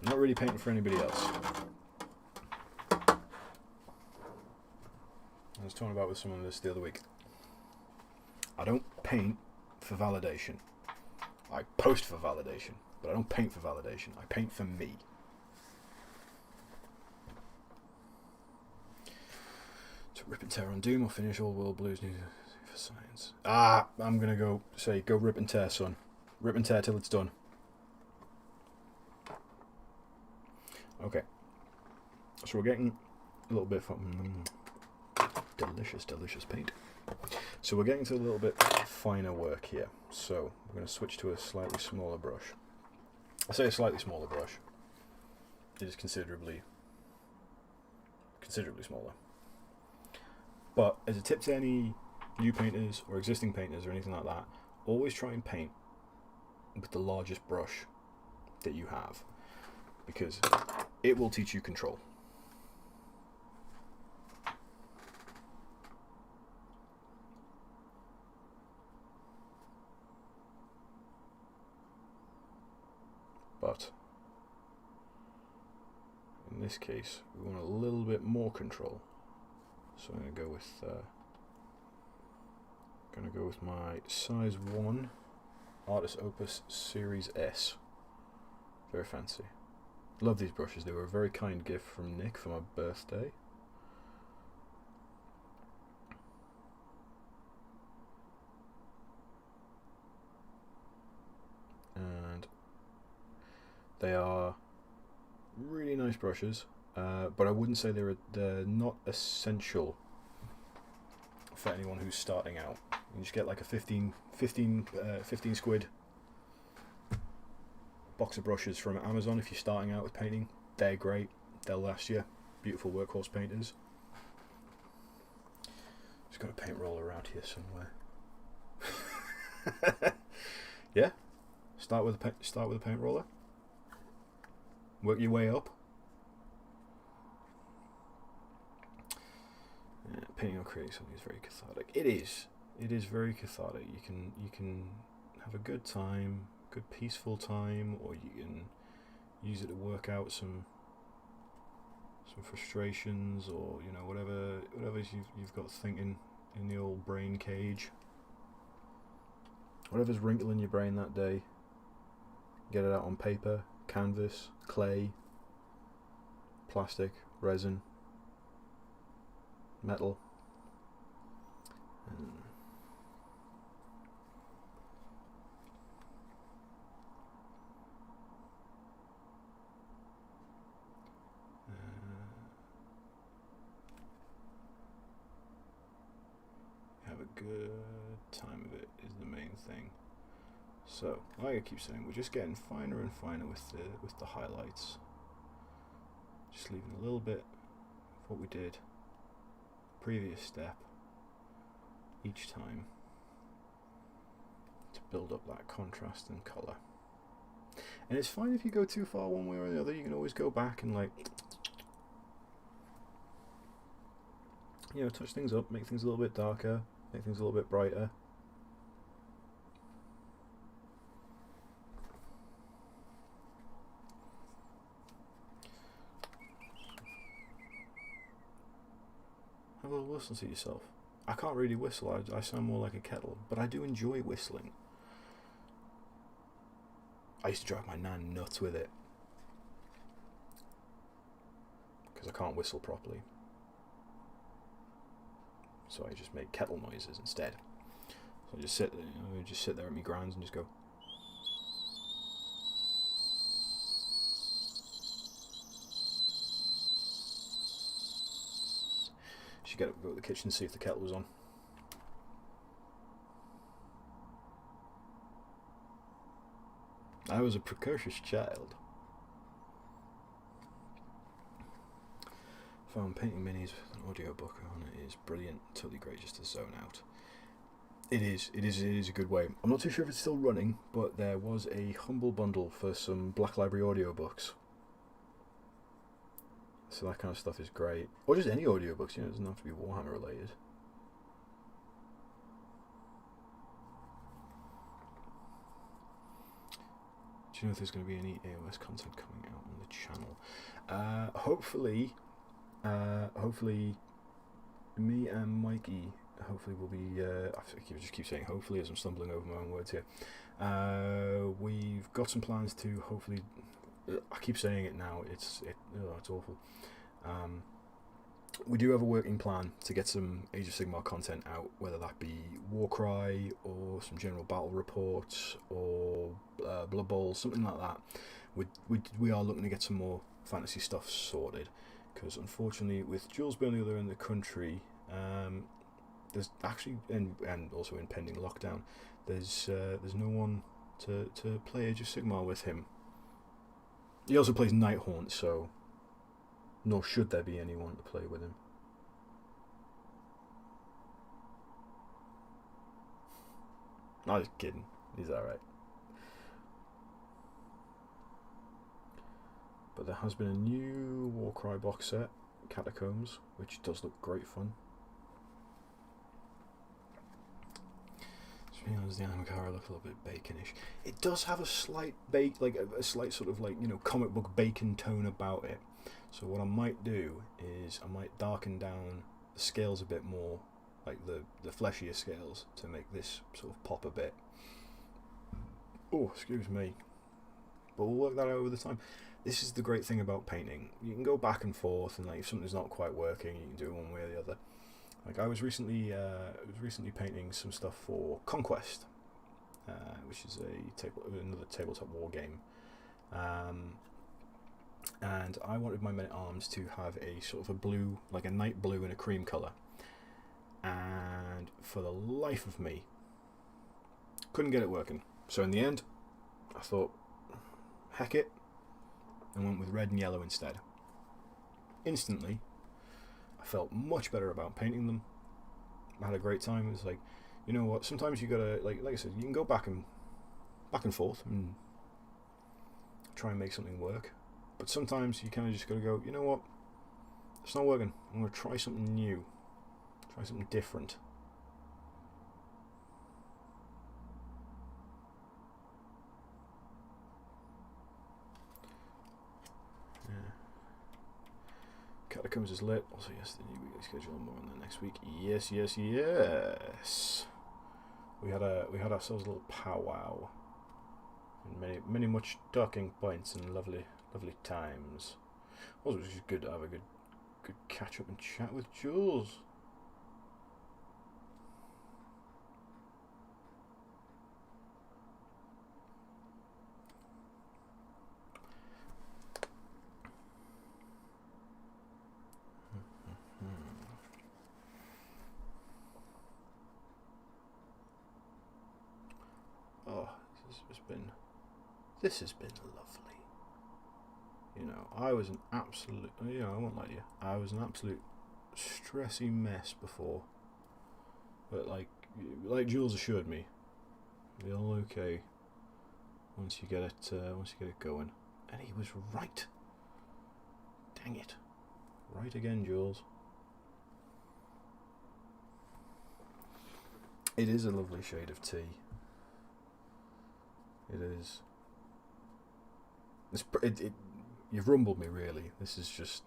Not really painting for anybody else. I was talking about with someone this the other week. I don't paint for validation. I post for validation, but I don't paint for validation. I paint for me. So Rip and tear on doom or finish all world blues new for science. I'm gonna go rip and tear, son. Rip and tear till it's done. Okay. So we're getting a little bit from delicious paint. So we're getting to a little bit finer work here. So we're going to switch to a slightly smaller brush. I say a slightly smaller brush. It is considerably smaller. But as a tip to any new painters or existing painters or anything like that, always try and paint with the largest brush that you have, because it will teach you control. But in this case, we want a little bit more control. So I'm going to go with my size 1 Artist Opus Series S. Very fancy. Love these brushes. They were a very kind gift from Nick for my birthday. And they are really nice brushes, but I wouldn't say they're not essential for anyone who's starting out. You just get like a 15 squid box of brushes from Amazon if you're starting out with painting. They're great. They'll last you. Beautiful workhorse painters. Just got a paint roller around here somewhere. Yeah. Start with a paint roller. Work your way up. Yeah, painting or creating something is very cathartic. It is very cathartic. You can have a good time, good peaceful time, or you can use it to work out some frustrations, or whatever you've got thinking in the old brain cage. Whatever's wrinkling your brain that day, get it out on paper, canvas, clay, plastic, resin, metal. Have a good time of it is the main thing. So, like I keep saying, we're just getting finer and finer with the highlights. Just leaving a little bit of what we did previous step each time to build up that contrast and colour. And it's fine if you go too far one way or the other. You can always go back and touch things up, make things a little bit darker, make things a little bit brighter. Have a little whistle to yourself. I can't really whistle, I sound more like a kettle, but I do enjoy whistling. I used to drive my nan nuts with it, because I can't whistle properly. So I just make kettle noises instead. So I just sit there at my grands and just go. Should go to the kitchen and see if the kettle was on. I was a precocious child. Found painting minis with an audiobook on it is brilliant, totally great just to zone out. It is a good way. I'm not too sure if it's still running, but there was a humble bundle for some Black Library audiobooks. So that kind of stuff is great. Or just any audiobooks, it doesn't have to be Warhammer related. Do you know if there's going to be any AOS content coming out on the channel? Hopefully, me and Mikey, hopefully will be, I just keep saying hopefully as I'm stumbling over my own words here. We've got some plans to hopefully, I keep saying it now, it's awful. we do have a working plan to get some Age of Sigmar content out, whether that be Warcry or some general battle reports or Blood Bowl, something like that. We are looking to get some more fantasy stuff sorted, because unfortunately with Jules being the other end of the country, there's actually, and also in pending lockdown, there's no one to play Age of Sigmar with him. He also plays Nighthaunt, so nor should there be anyone to play with him. I was kidding. He's alright. But there has been a new Warcry box set, Catacombs, which does look great fun. Does the Anamikara look a little bit baconish? It does have a slight a slight sort of comic book bacon tone about it. So what I might do is I might darken down the scales a bit more, like the fleshier scales, to make this sort of pop a bit. Oh, excuse me. But we'll work that out over the time. This is the great thing about painting. You can go back and forth, and if something's not quite working, you can do it one way or the other. Like I was recently painting some stuff for Conquest, which is another tabletop war game, and I wanted my men-at-arms to have a sort of a blue, like a night blue and a cream colour, and for the life of me, couldn't get it working. So in the end, I thought, heck it, and went with red and yellow instead. Instantly, I felt much better about painting them. I had a great time. It was like, you know what? Sometimes you gotta like I said, you can go back and forth and try and make something work. But sometimes you kind of just gotta go, you know what? It's not working. I'm gonna try something new. Try something different. Catacombs is lit. Also, yes, the new weekly schedule more on the next week. Yes. We had ourselves a little powwow, and many much talking points and lovely times. Also, it was just good to have a good catch up and chat with Jules. This has been lovely. You know, I was an absolute, I won't lie to you, I was an absolute stressy mess before. But like Jules assured me, it'll be all okay once you get it going. And he was right. Dang it. Right again, Jules. It is a lovely shade of tea. It is. You've rumbled me, really. This is just,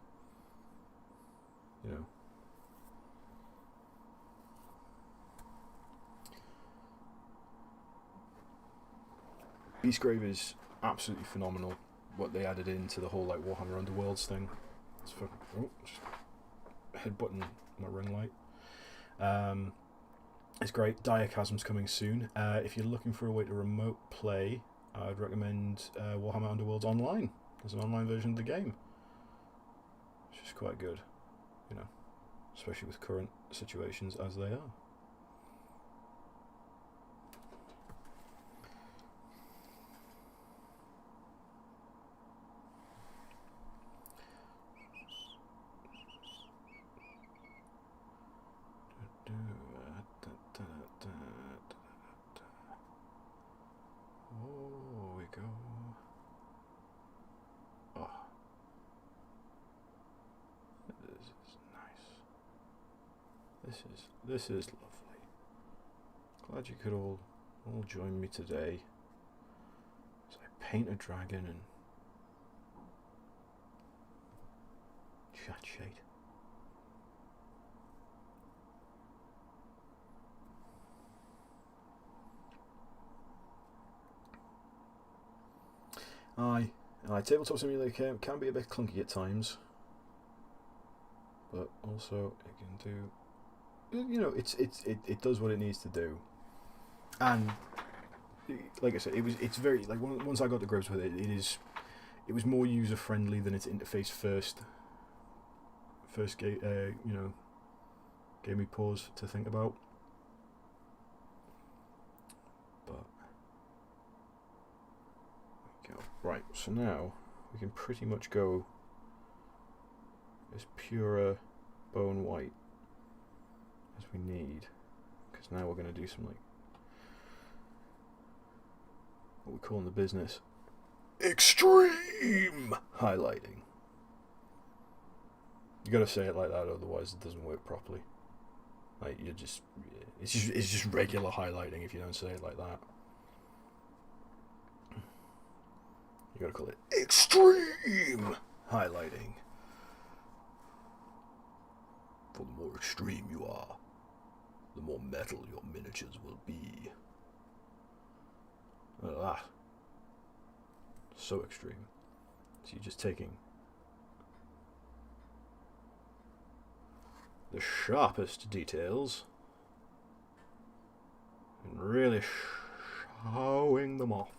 Beastgrave is absolutely phenomenal. What they added into the whole Warhammer Underworlds thing. It's just headbutting my ring light. It's great. Diachasm's coming soon. If you're looking for a way to remote play, I'd recommend Warhammer Underworlds Online. There's an online version of the game, which is quite good, especially with current situations as they are. This is lovely. Glad you could all join me today as I paint a dragon and chat shade. Aye, Tabletop Simulator can be a bit clunky at times, but also it can do, you know, it does what it needs to do. And like I said, it's very, like, once I got to grips with it, it was more user friendly than its interface first gave me pause to think about. But there we go. Right, so now we can pretty much go as pure bone white as we need, because now we're going to do some, like, what we call in the business extreme highlighting. You got to say it like that, otherwise it doesn't work properly. Like, it's just regular highlighting if you don't say it like that. You got to call it extreme highlighting. For the more extreme you are, the more metal your miniatures will be. Look at that. So extreme. So you're just taking the sharpest details and really showing them off.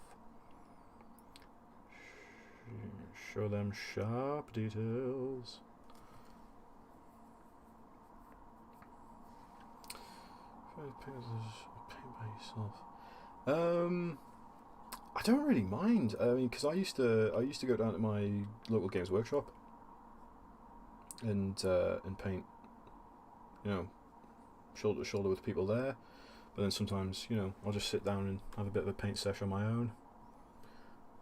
Show them sharp details. Paint by yourself. I don't really mind. I mean, because I used to go down to my local Games Workshop and paint, you know, shoulder to shoulder with people there. But then sometimes, you know, I'll just sit down and have a bit of a paint sesh on my own.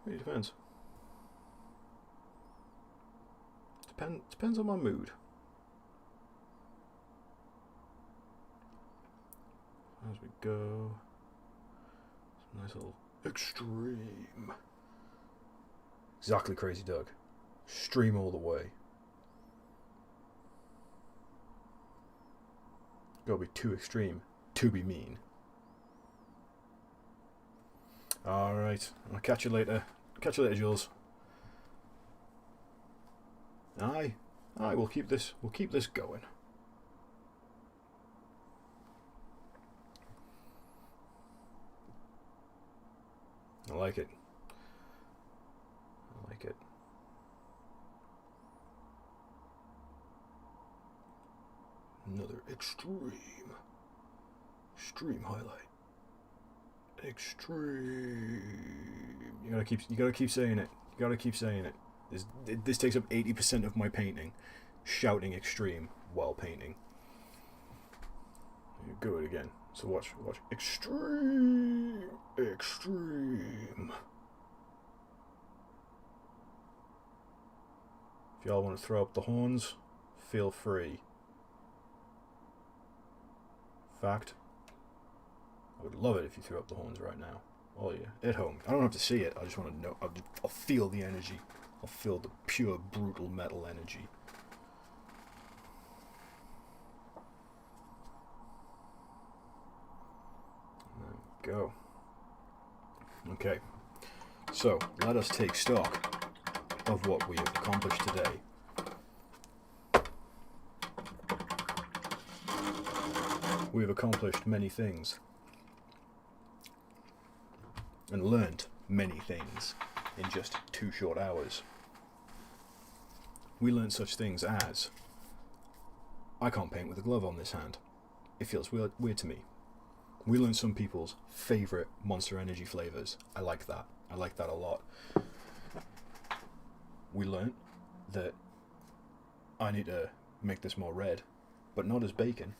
It really depends. Depends on my mood. As we go, some nice little extreme. Exactly, Crazy Doug. Stream all the way. Gotta be too extreme to be mean. Alright, I'll catch you later. Catch you later, Jules. Aye, we'll keep this going. I like it. Another extreme highlight. Extreme. You gotta keep saying it. This takes up 80% of my painting. Shouting extreme while painting. You go it again. So watch. Extreme. If y'all want to throw up the horns, feel free. In fact, I would love it if you threw up the horns right now. Oh yeah, at home. I don't have to see it. I just want to know. I'll feel the energy. I'll feel the pure, brutal metal energy. There we go. Okay, so let us take stock of what we have accomplished today. We have accomplished many things and learned many things in just 2 short hours. We learned such things as, I can't paint with a glove on this hand. It feels weird to me. We learned some people's favourite Monster Energy flavours. I like that a lot. We learned that I need to make this more red, but not as bacon.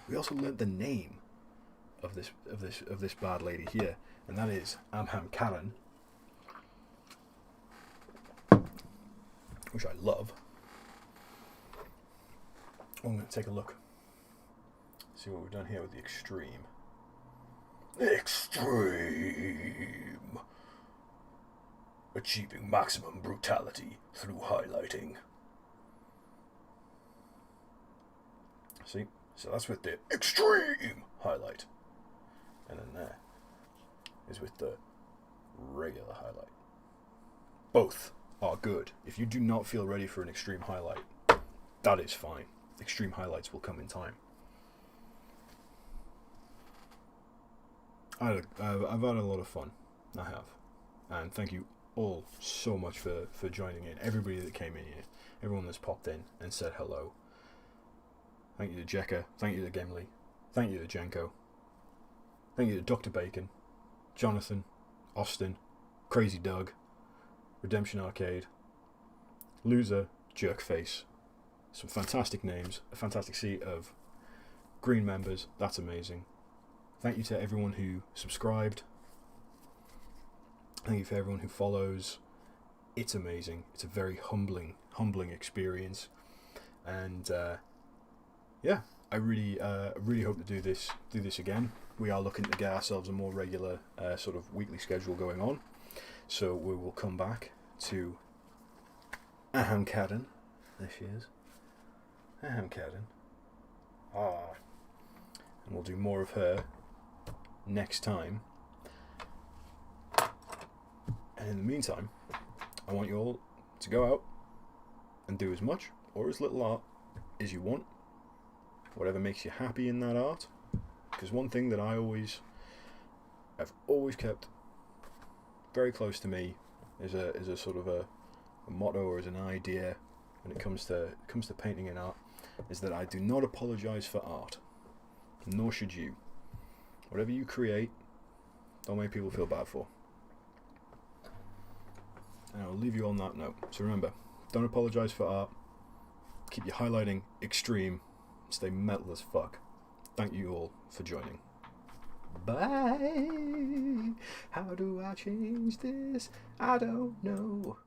We also learned the name of this bad lady here, and that is Amham Karen, which I love. I'm going to take a look. See what we've done here with the extreme. Extreme! Achieving maximum brutality through highlighting. See? So that's with the extreme highlight. And then there is with the regular highlight. Both are good. If you do not feel ready for an extreme highlight, that is fine. Extreme highlights will come in time. I've had a lot of fun. I have. And thank you all so much for joining in. Everybody that came in here. Everyone that's popped in and said hello. Thank you to Jekka. Thank you to Gimli. Thank you to Jenko. Thank you to Dr. Bacon. Jonathan. Austin. Crazy Doug. Redemption Arcade. Loser. Jerkface. Some fantastic names. A fantastic sea of green members. That's amazing. Thank you to everyone who subscribed. Thank you for everyone who follows. It's amazing. It's a very humbling experience, and yeah, I really hope to do this again. We are looking to get ourselves a more regular sort of weekly schedule going on, so we will come back to Ahamkadden. There she is, Ahamkadden. And we'll do more of her next time. And in the meantime, I want you all to go out and do as much or as little art as you want, whatever makes you happy in that art. Because one thing that I've always kept very close to me is a sort of a motto or as an idea when it comes to painting and art, is that I do not apologize for art, nor should you. Whatever you create, don't make people feel bad for. And I'll leave you on that note. So remember, don't apologize for art. Keep your highlighting extreme. Stay metal as fuck. Thank you all for joining. Bye. How do I change this? I don't know.